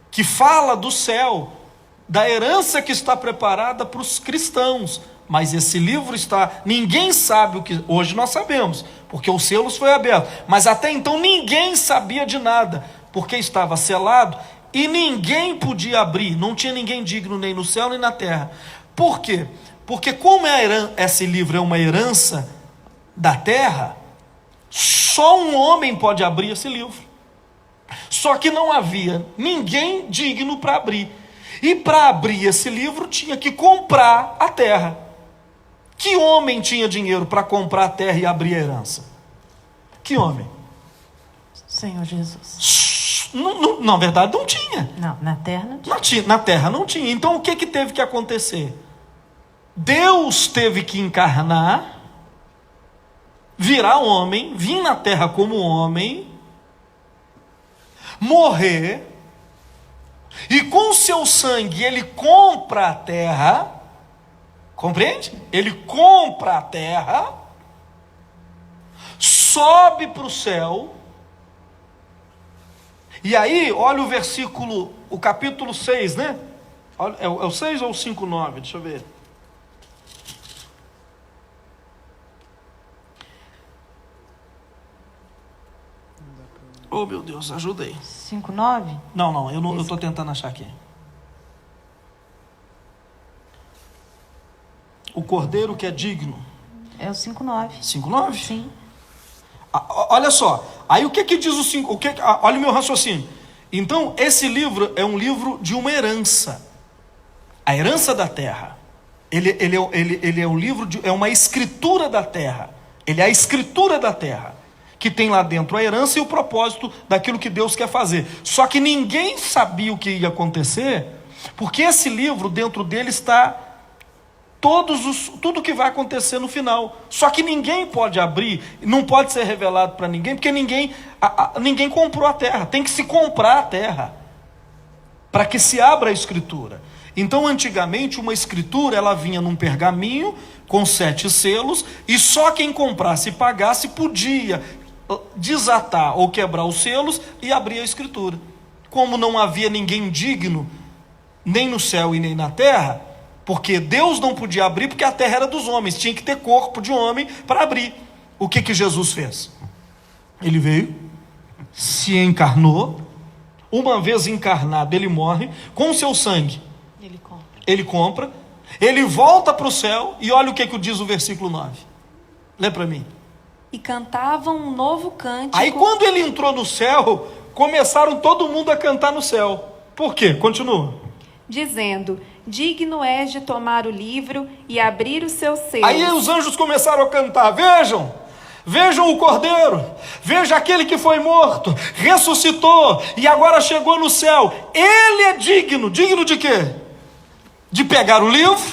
que fala do céu, da herança que está preparada para os cristãos. Mas esse livro ninguém sabe o que, hoje nós sabemos, porque os selos foi aberto, mas até então ninguém sabia de nada, porque estava selado, e ninguém podia abrir, não tinha ninguém digno nem no céu nem na terra. Por quê? Porque como esse livro é uma herança da terra, só um homem pode abrir esse livro. Só que não havia ninguém digno para abrir. E para abrir esse livro tinha que comprar a terra. Que homem tinha dinheiro para comprar a terra e abrir a herança? Que homem? Senhor Jesus. Na verdade não tinha. Não, na terra não tinha. Na terra não tinha. Então o que teve que acontecer? Deus teve que encarnar, virar homem, vir na terra como homem, morrer, e com seu sangue ele compra a terra, compreende? Ele compra a terra, sobe para o céu, e aí, olha o versículo, o capítulo 6, né? É o 6 ou o 5:9? Deixa eu ver. Oh, meu Deus, ajuda aí. 5:9? Não, eu estou tentando achar aqui. O cordeiro que é digno. É o 5:9. 5:9? Sim. Olha só, aí o que diz o 5? Olha o meu raciocínio. Então, esse livro é um livro de uma herança. A herança da terra. Ele é um livro, é uma escritura da terra. Ele é a escritura da terra, que tem lá dentro a herança e o propósito daquilo que Deus quer fazer. Só que ninguém sabia o que ia acontecer, porque esse livro, dentro dele está tudo que vai acontecer no final. Só que ninguém pode abrir, não pode ser revelado para ninguém, porque ninguém comprou a terra. Tem que se comprar a terra para que se abra a escritura. Então, antigamente, uma escritura, ela vinha num pergaminho com 7 selos, e só quem comprasse e pagasse podia desatar ou quebrar os selos e abrir a escritura. Como não havia ninguém digno, nem no céu e nem na terra, porque Deus não podia abrir, porque a terra era dos homens, tinha que ter corpo de homem para abrir. O que Jesus fez? Ele veio, se encarnou, uma vez encarnado ele morre, com o seu sangue ele compra, ele volta para o céu, e olha o que diz o versículo 9, lê para mim. E cantavam um novo cântico. Aí quando ele entrou no céu, começaram todo mundo a cantar no céu. Por quê? Continua. Dizendo: digno és de tomar o livro e abrir os seus selos. Aí os anjos começaram a cantar: vejam o Cordeiro, veja aquele que foi morto, ressuscitou e agora chegou no céu. Ele é digno de quê? De pegar o livro,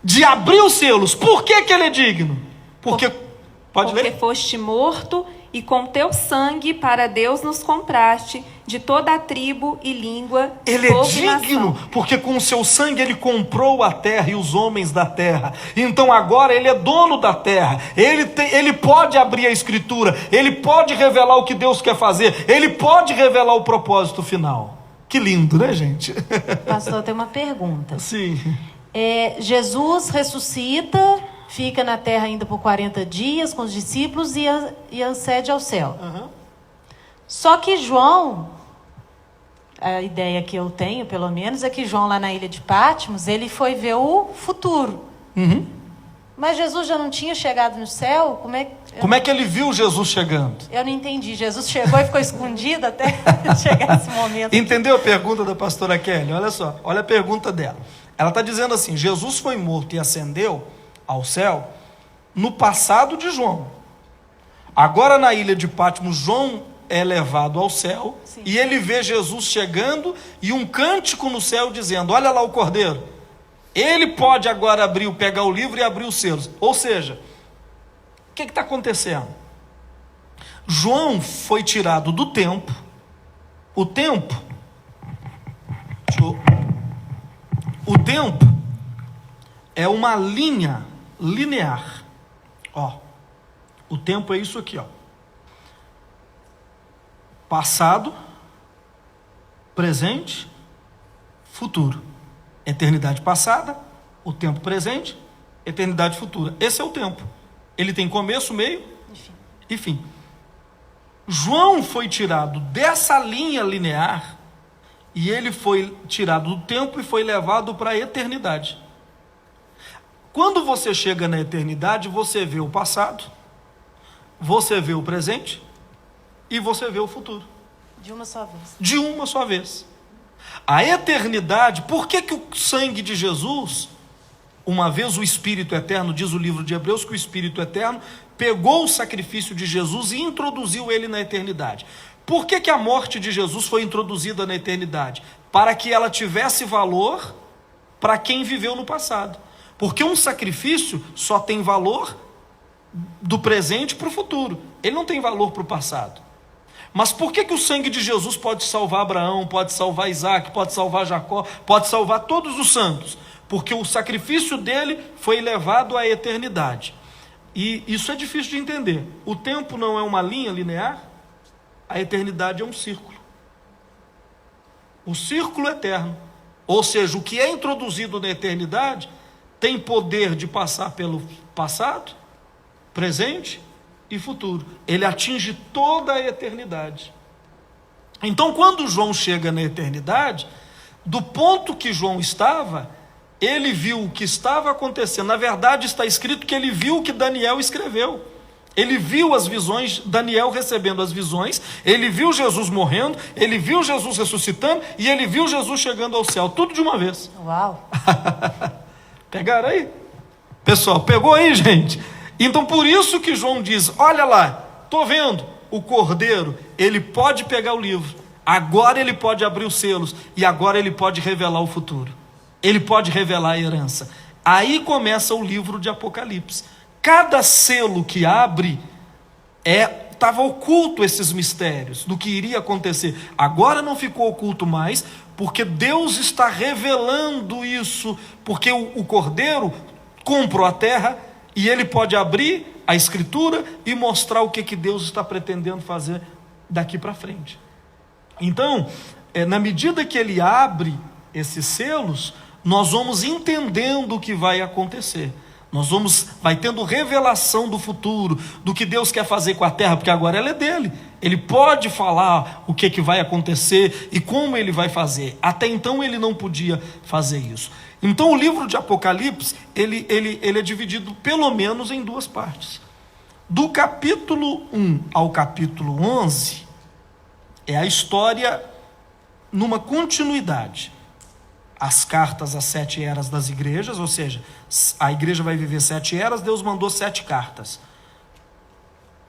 de abrir os selos. Por que ele é digno? Porque foste morto, e com teu sangue para Deus nos compraste, de toda a tribo e língua, ele é digno, porque com o seu sangue ele comprou a terra e os homens da terra. Então agora ele é dono da terra. Ele pode abrir a escritura, ele pode revelar o que Deus quer fazer, ele pode revelar o propósito final. Que lindo, né, gente? Pastor, tem uma pergunta. Sim. Jesus ressuscita, fica na terra ainda por 40 dias com os discípulos e ascende ao céu. Uhum. Só que João, a ideia que eu tenho, pelo menos, é que João, lá na ilha de Patmos, ele foi ver o futuro. Uhum. Mas Jesus já não tinha chegado no céu? Como é que ele viu Jesus chegando? Eu não entendi. Jesus chegou e ficou escondido até chegar esse momento. Entendeu a pergunta da pastora Kelly? Olha só, olha a pergunta dela. Ela está dizendo assim: Jesus foi morto e ascendeu ao céu no passado de João. Agora na ilha de Patmos, João é levado ao céu. Sim. E ele vê Jesus chegando e um cântico no céu dizendo: olha lá o Cordeiro. Ele pode agora pegar o livro e abrir os selos. Ou seja, o que está acontecendo? João foi tirado do tempo. O tempo é uma linha linear. Ó, o tempo é isso aqui, ó. Passado, presente, futuro. Eternidade passada, o tempo presente, eternidade futura. Esse é o tempo. Ele tem começo, meio e fim. João foi tirado dessa linha linear, e ele foi tirado do tempo e foi levado para a eternidade. Quando você chega na eternidade, você vê o passado, você vê o presente e você vê o futuro. De uma só vez. De uma só vez. A eternidade, por que o sangue de Jesus, uma vez o Espírito Eterno, diz o livro de Hebreus que o Espírito Eterno pegou o sacrifício de Jesus e introduziu ele na eternidade. Por que a morte de Jesus foi introduzida na eternidade? Para que ela tivesse valor para quem viveu no passado. Porque um sacrifício só tem valor do presente para o futuro. Ele não tem valor para o passado. Mas por que o sangue de Jesus pode salvar Abraão, pode salvar Isaac, pode salvar Jacó, pode salvar todos os santos? Porque o sacrifício dele foi levado à eternidade. E isso é difícil de entender. O tempo não é uma linha linear, a eternidade é um círculo. O círculo eterno. Ou seja, o que é introduzido na eternidade tem poder de passar pelo passado, presente e futuro. Ele atinge toda a eternidade. Então, quando João chega na eternidade, do ponto que João estava, ele viu o que estava acontecendo. Na verdade, está escrito que ele viu o que Daniel escreveu. Ele viu as visões, Daniel recebendo as visões, ele viu Jesus morrendo, ele viu Jesus ressuscitando e ele viu Jesus chegando ao céu, tudo de uma vez. Uau! Pegaram aí? Pessoal, pegou aí, gente? Então por isso que João diz, olha lá, estou vendo. O cordeiro, ele pode pegar o livro, agora ele pode abrir os selos, e agora ele pode revelar o futuro. Ele pode revelar a herança. Aí começa o livro de Apocalipse. Cada selo que abre, estava oculto esses mistérios do que iria acontecer. Agora não ficou oculto mais, porque Deus está revelando isso, porque o cordeiro comprou a terra, e ele pode abrir a escritura e mostrar o que Deus está pretendendo fazer daqui para frente. Então, na medida que ele abre esses selos, nós vamos entendendo o que vai acontecer. Vai tendo revelação do futuro, do que Deus quer fazer com a terra, porque agora ela é dele. Ele pode falar o que vai acontecer e como ele vai fazer. Até então ele não podia fazer isso. Então o livro de Apocalipse, ele é dividido pelo menos em duas partes. Do capítulo 1 ao capítulo 11, é a história numa continuidade. As cartas às 7 eras das igrejas, ou seja, a igreja vai viver 7 eras, Deus mandou 7 cartas.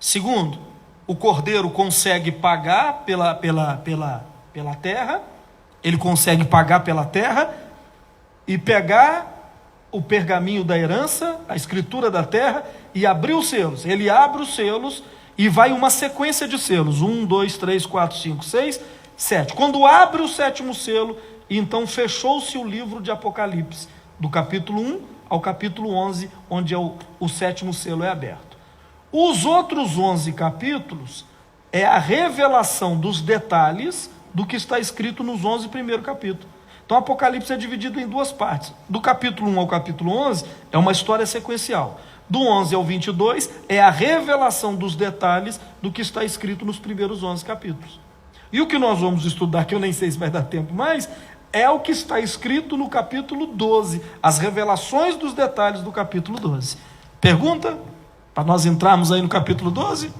Segundo, o cordeiro consegue pagar pela terra, ele consegue pagar pela terra e pegar o pergaminho da herança, a escritura da terra, e abrir os selos. Ele abre os selos e vai uma sequência de selos, 1, 2, 3, 4, 5, 6, 7. Quando abre o 7º selo, então fechou-se o livro de Apocalipse, do capítulo 1 ao capítulo 11, onde o 7º selo é aberto. Os outros 11 capítulos é a revelação dos detalhes do que está escrito nos 11 primeiros capítulos. Então o Apocalipse é dividido em duas partes. Do capítulo 1 ao capítulo 11 é uma história sequencial. Do 11 ao 22 é a revelação dos detalhes do que está escrito nos primeiros 11 capítulos. E o que nós vamos estudar, que eu nem sei se vai dar tempo mais, é o que está escrito no capítulo 12, as revelações dos detalhes do capítulo 12. Pergunta? Para nós entrarmos aí no capítulo 12?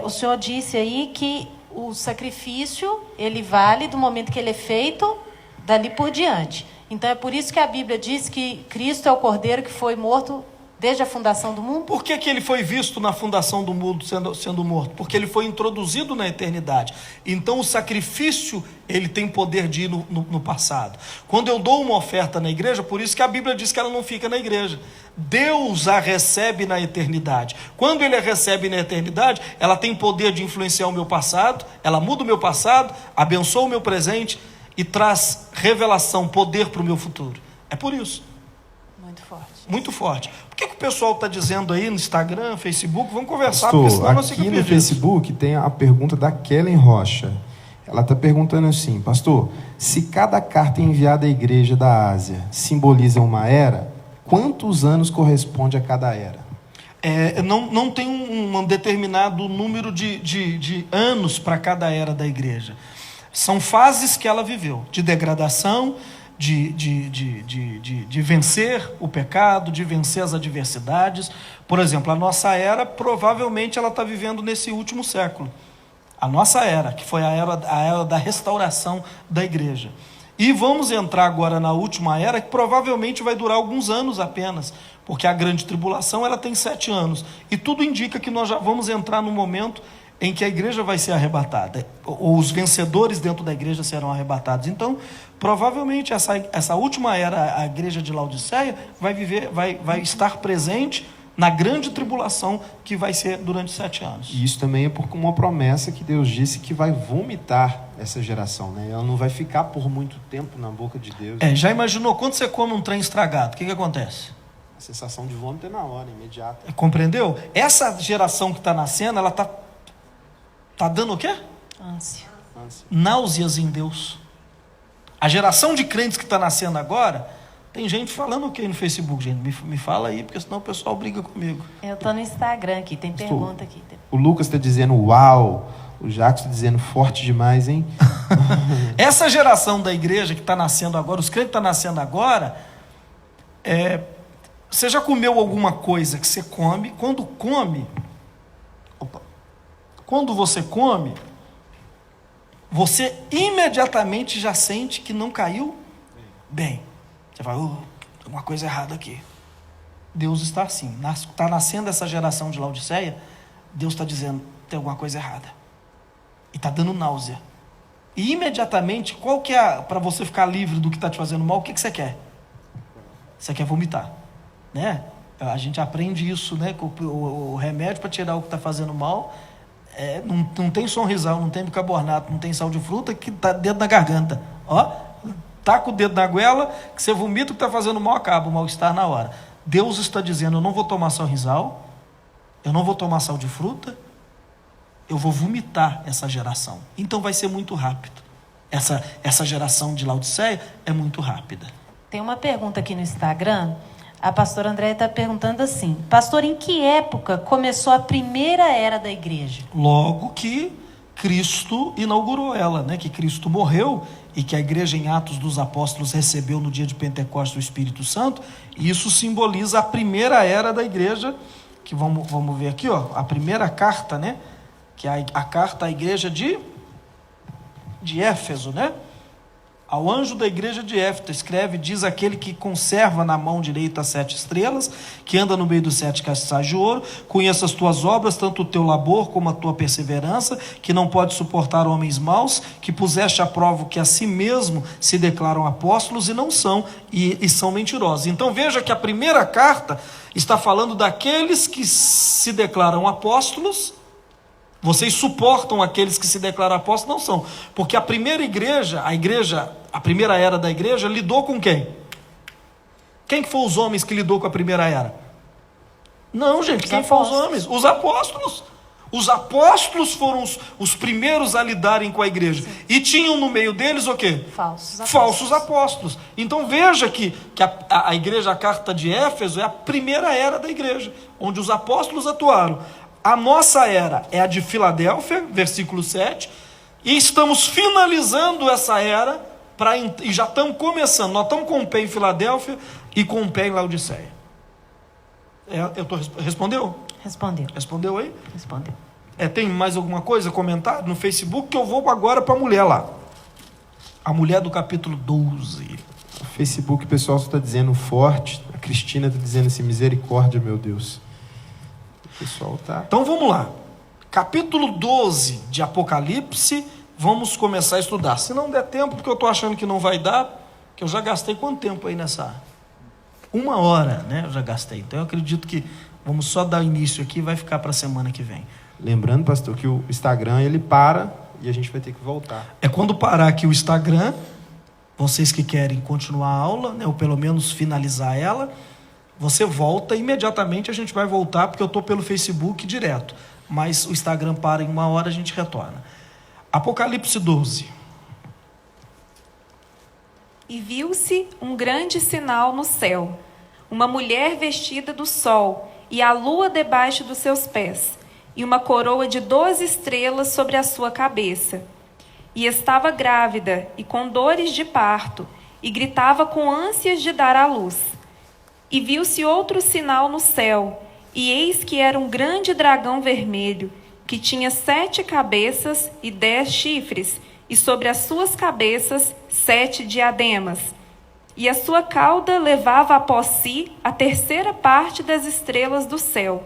O senhor disse aí que o sacrifício, ele vale do momento que ele é feito, dali por diante. Então é por isso que a Bíblia diz que Cristo é o cordeiro que foi morto desde a fundação do mundo? Por que ele foi visto na fundação do mundo sendo morto? Porque ele foi introduzido na eternidade. Então o sacrifício, ele tem poder de ir no passado. Quando eu dou uma oferta na igreja, por isso que a Bíblia diz que ela não fica na igreja. Deus a recebe na eternidade. Quando ele a recebe na eternidade, ela tem poder de influenciar o meu passado, ela muda o meu passado, abençoa o meu presente e traz revelação, poder para o meu futuro. É por isso. Muito forte. Muito forte. Por que o pessoal está dizendo aí no Instagram, Facebook? Vamos conversar, Pastor, porque senão nós aqui ficamos no perdidos. Facebook tem a pergunta da Kellen Rocha. Ela está perguntando assim: pastor, se cada carta enviada à igreja da Ásia simboliza uma era, quantos anos corresponde a cada era? Não tem um determinado número de anos para cada era da igreja. São fases que ela viveu, de degradação, de vencer o pecado, de vencer as adversidades. Por exemplo, a nossa era, provavelmente ela está vivendo nesse último século. A nossa era, que foi a era da restauração da igreja. E vamos entrar agora na última era, que provavelmente vai durar alguns anos apenas, porque a grande tribulação ela tem 7 anos. E tudo indica que nós já vamos entrar no momento em que a igreja vai ser arrebatada, ou os vencedores dentro da igreja serão arrebatados. Então, provavelmente essa última era, a igreja de Laodiceia, vai estar presente na grande tribulação que vai ser durante 7 anos. E isso também é por uma promessa que Deus disse que vai vomitar essa geração, né? Ela não vai ficar por muito tempo na boca de Deus. Já imaginou, quando você come um trem estragado, o que acontece? A sensação de vômito é na hora, imediata. Compreendeu? Essa geração que está nascendo, ela está dando o quê? Ânsia. Náuseas em Deus. A geração de crentes que está nascendo agora, tem gente falando o que no Facebook, gente? Me fala aí, porque senão o pessoal briga comigo. Eu estou no Instagram aqui, tem pergunta aqui. O Lucas está dizendo uau, o Jacques está dizendo forte demais, hein? Essa geração da igreja que está nascendo agora, os crentes que estão nascendo agora, você já comeu alguma coisa que você come? Quando você come, você imediatamente já sente que não caiu bem. Você fala, tem alguma coisa errada aqui. Deus está assim. Está nascendo essa geração de Laodiceia Deus está dizendo, tem alguma coisa errada. E está dando náusea. E imediatamente, qual que é, para você ficar livre do que está te fazendo mal, o que você quer? Você quer vomitar, né? A gente aprende isso, né? O remédio para tirar o que está fazendo mal, não tem sonrisal, não tem bicarbonato, não tem sal de fruta, que está dentro da garganta. Ó, taca o dedo na goela, que você vomita, o que está fazendo mal acaba, o mal-estar na hora. Deus está dizendo, eu não vou tomar sonrisal, eu não vou tomar sal de fruta, eu vou vomitar essa geração. Então vai ser muito rápido. Essa geração de Laodiceia é muito rápida. Tem uma pergunta aqui no Instagram. A pastora Andréia está perguntando assim: pastor, em que época começou a primeira era da igreja? Logo que Cristo inaugurou ela, né? Que Cristo morreu e que a igreja em Atos dos Apóstolos recebeu no dia de Pentecostes o Espírito Santo. E isso simboliza a primeira era da igreja, que vamos ver aqui, ó, a primeira carta, né? Que é a carta à igreja de Éfeso, né? Ao anjo da igreja de Éfeso, escreve, diz aquele que conserva na mão direita as 7 estrelas, que anda no meio dos 7 castiçais de ouro, conheça as tuas obras, tanto o teu labor como a tua perseverança, que não pode suportar homens maus, que puseste à prova que a si mesmo se declaram apóstolos e não são, e são mentirosos. Então veja que a primeira carta está falando daqueles que se declaram apóstolos. Vocês suportam aqueles que se declaram apóstolos? Não são. Porque a primeira igreja, a primeira era da igreja, lidou com quem? Quem que foram os homens que lidou com a primeira era? Não, gente, quem foram os homens? Os apóstolos. Os apóstolos foram os primeiros a lidarem com a igreja. Sim. E tinham no meio deles o quê? Falsos apóstolos. Então veja que a igreja, a carta de Éfeso, é a primeira era da igreja, onde os apóstolos atuaram. A nossa era é a de Filadélfia, versículo 7, e estamos finalizando essa era, e já estamos começando. Nós estamos com o pé em Filadélfia e com o pé em Laodiceia. Respondeu? Respondeu. Respondeu aí? Respondeu. Tem mais alguma coisa, comentário no Facebook, que eu vou agora para a mulher lá. A mulher do capítulo 12. O Facebook, o pessoal só está dizendo forte, a Cristina está dizendo assim, misericórdia, meu Deus. Pessoal, tá. Então vamos lá, capítulo 12 de Apocalipse, vamos começar a estudar. Se não der tempo, porque eu estou achando que não vai dar, que eu já gastei quanto tempo aí nessa? 1 hora, né? Eu já gastei. Então eu acredito que vamos só dar início aqui e vai ficar para a semana que vem. Lembrando, pastor, que o Instagram ele para e a gente vai ter que voltar. Quando parar aqui o Instagram, vocês que querem continuar a aula, né, ou pelo menos finalizar ela, você volta imediatamente, a gente vai voltar, porque eu estou pelo Facebook direto. Mas o Instagram para em 1 hora, a gente retorna. Apocalipse 12. E viu-se um grande sinal no céu, uma mulher vestida do sol, e a lua debaixo dos seus pés, e uma coroa de 12 estrelas sobre a sua cabeça. E estava grávida, e com dores de parto, e gritava com ânsias de dar à luz. E viu-se outro sinal no céu, e eis que era um grande dragão vermelho, que tinha 7 cabeças e 10 chifres, e sobre as suas cabeças 7 diademas. E a sua cauda levava após si a 3ª parte das estrelas do céu,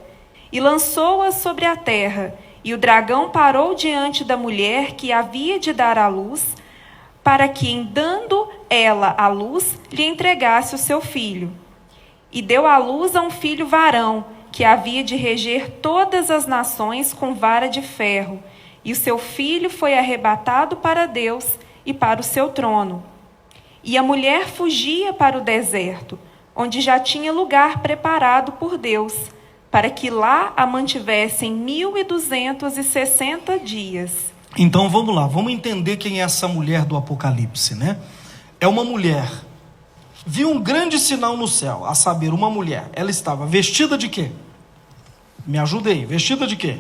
e lançou-as sobre a terra, e o dragão parou diante da mulher que havia de dar à luz, para que, em dando ela à luz, lhe entregasse o seu filho. E deu à luz a um filho varão, que havia de reger todas as nações com vara de ferro. E o seu filho foi arrebatado para Deus e para o seu trono. E a mulher fugia para o deserto, onde já tinha lugar preparado por Deus, para que lá a mantivessem 1260 dias. Então vamos lá, vamos entender quem é essa mulher do Apocalipse, né? É uma mulher. Viu um grande sinal no céu, a saber, uma mulher. Ela estava vestida de quê? Me ajuda aí, vestida de quê?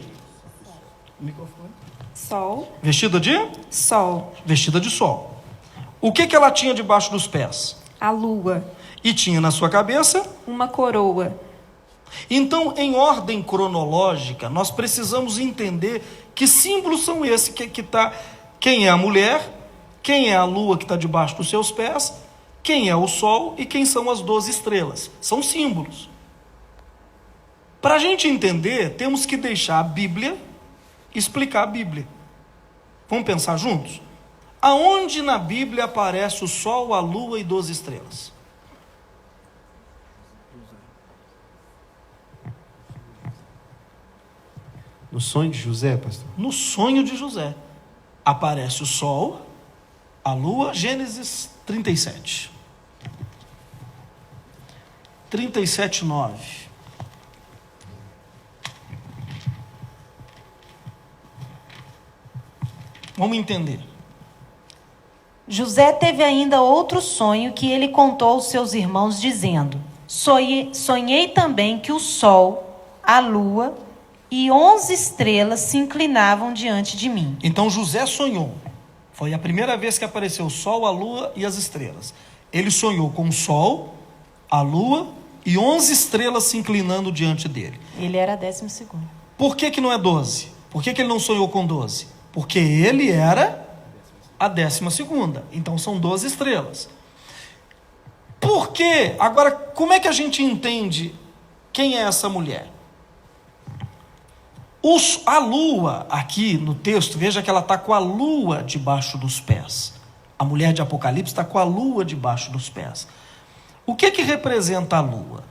Microfone. Sol. Vestida de? Sol. Vestida de sol. O que ela tinha debaixo dos pés? A lua. E tinha na sua cabeça? Uma coroa. Então, em ordem cronológica, nós precisamos entender que símbolos são esses que tá. Quem é a mulher? Quem é a lua que está debaixo dos seus pés? Quem é o sol e quem são as 12 estrelas? São símbolos. Para gente entender, temos que deixar a Bíblia explicar a Bíblia. Vamos pensar juntos? Aonde na Bíblia aparece o sol, a lua e 12 estrelas? No sonho de José, pastor? No sonho de José. Aparece o sol, a lua, Gênesis 37. 37, 9. Vamos entender. José teve ainda outro sonho que ele contou aos seus irmãos, dizendo: sonhei também que o sol, a lua e 11 estrelas se inclinavam diante de mim. Então José sonhou. Foi a primeira vez que apareceu o sol, a lua e as estrelas. Ele sonhou com o sol, a lua e 11 estrelas se inclinando diante dele. Ele era 12º. Por que não é 12? Por que ele não sonhou com 12? Porque ele era a 12ª. Então são 12 estrelas. Por quê? Agora, como é que a gente entende quem é essa mulher? A lua, aqui no texto, veja que ela está com a lua debaixo dos pés. A mulher de Apocalipse está com a lua debaixo dos pés. O que representa a lua?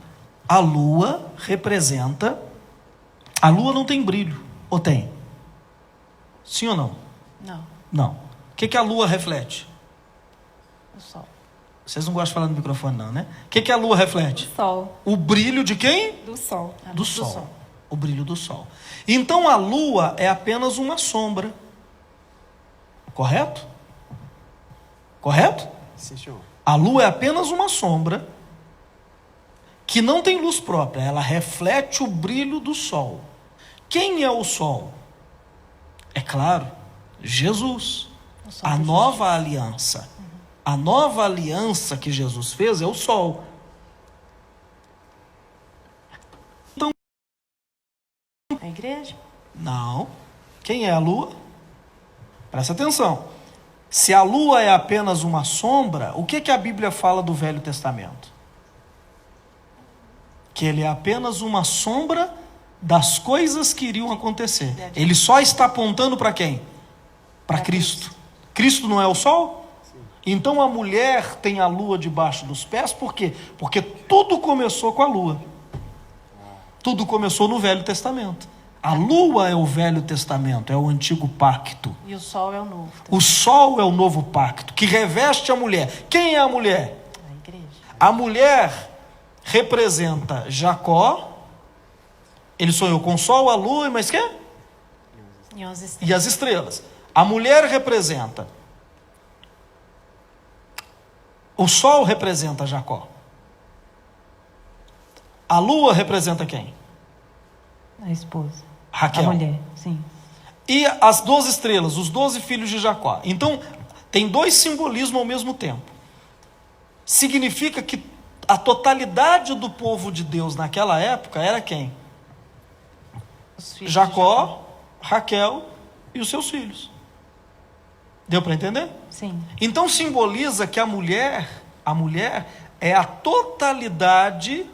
A lua representa... A lua não tem brilho, ou tem? Sim ou não? Não. Não. O que a lua reflete? O sol. Vocês não gostam de falar no microfone não, né? O que a lua reflete? O sol. O brilho de quem? Do sol. Do sol. O brilho do sol. Então a lua é apenas uma sombra. Correto? Correto? Sim, senhor. A lua é apenas uma sombra que não tem luz própria. Ela reflete o brilho do sol. Quem é o sol? É claro, Jesus. A nova aliança. A nova aliança que Jesus fez é o sol. Então, A igreja? não. Quem é a lua? Presta atenção. Se a lua é apenas uma sombra, o que a Bíblia fala do Velho Testamento? Que ele é apenas uma sombra das coisas que iriam acontecer. Ele só está apontando para quem? Para Cristo. Cristo não é o sol? Então a mulher tem a lua debaixo dos pés, por quê? Porque tudo começou com a lua. Tudo começou no Velho Testamento. A lua é o Velho Testamento, é o antigo pacto. E o sol é o novo. O sol é o novo pacto, que reveste a mulher. Quem é a mulher? A igreja. A mulher representa Jacó. Ele sonhou com o sol, a lua, mas quê? E 11 estrelas. E as estrelas. A mulher representa. O sol representa Jacó. A lua representa quem? A esposa. Raquel. A mulher, sim. E as 12 estrelas, os 12 filhos de Jacó. Então, tem dois simbolismos ao mesmo tempo. Significa que a totalidade do povo de Deus naquela época era quem? Os filhos de Jacó, Raquel e os seus filhos. Deu para entender? Sim. Então simboliza que a mulher é a totalidade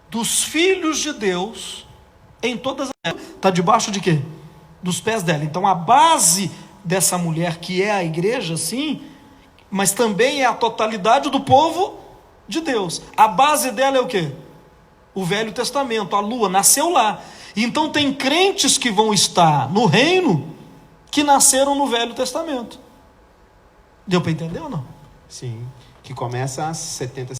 dos filhos de Deus em todas as... Está debaixo de quê? Dos pés dela. Então a base dessa mulher, que é a igreja, sim, mas também é a totalidade do povo de Deus. A base dela é o quê? O Velho Testamento, a lua, nasceu lá. Então tem crentes que vão estar no reino que nasceram no Velho Testamento. Deu para entender ou não? Sim. Que começa às 70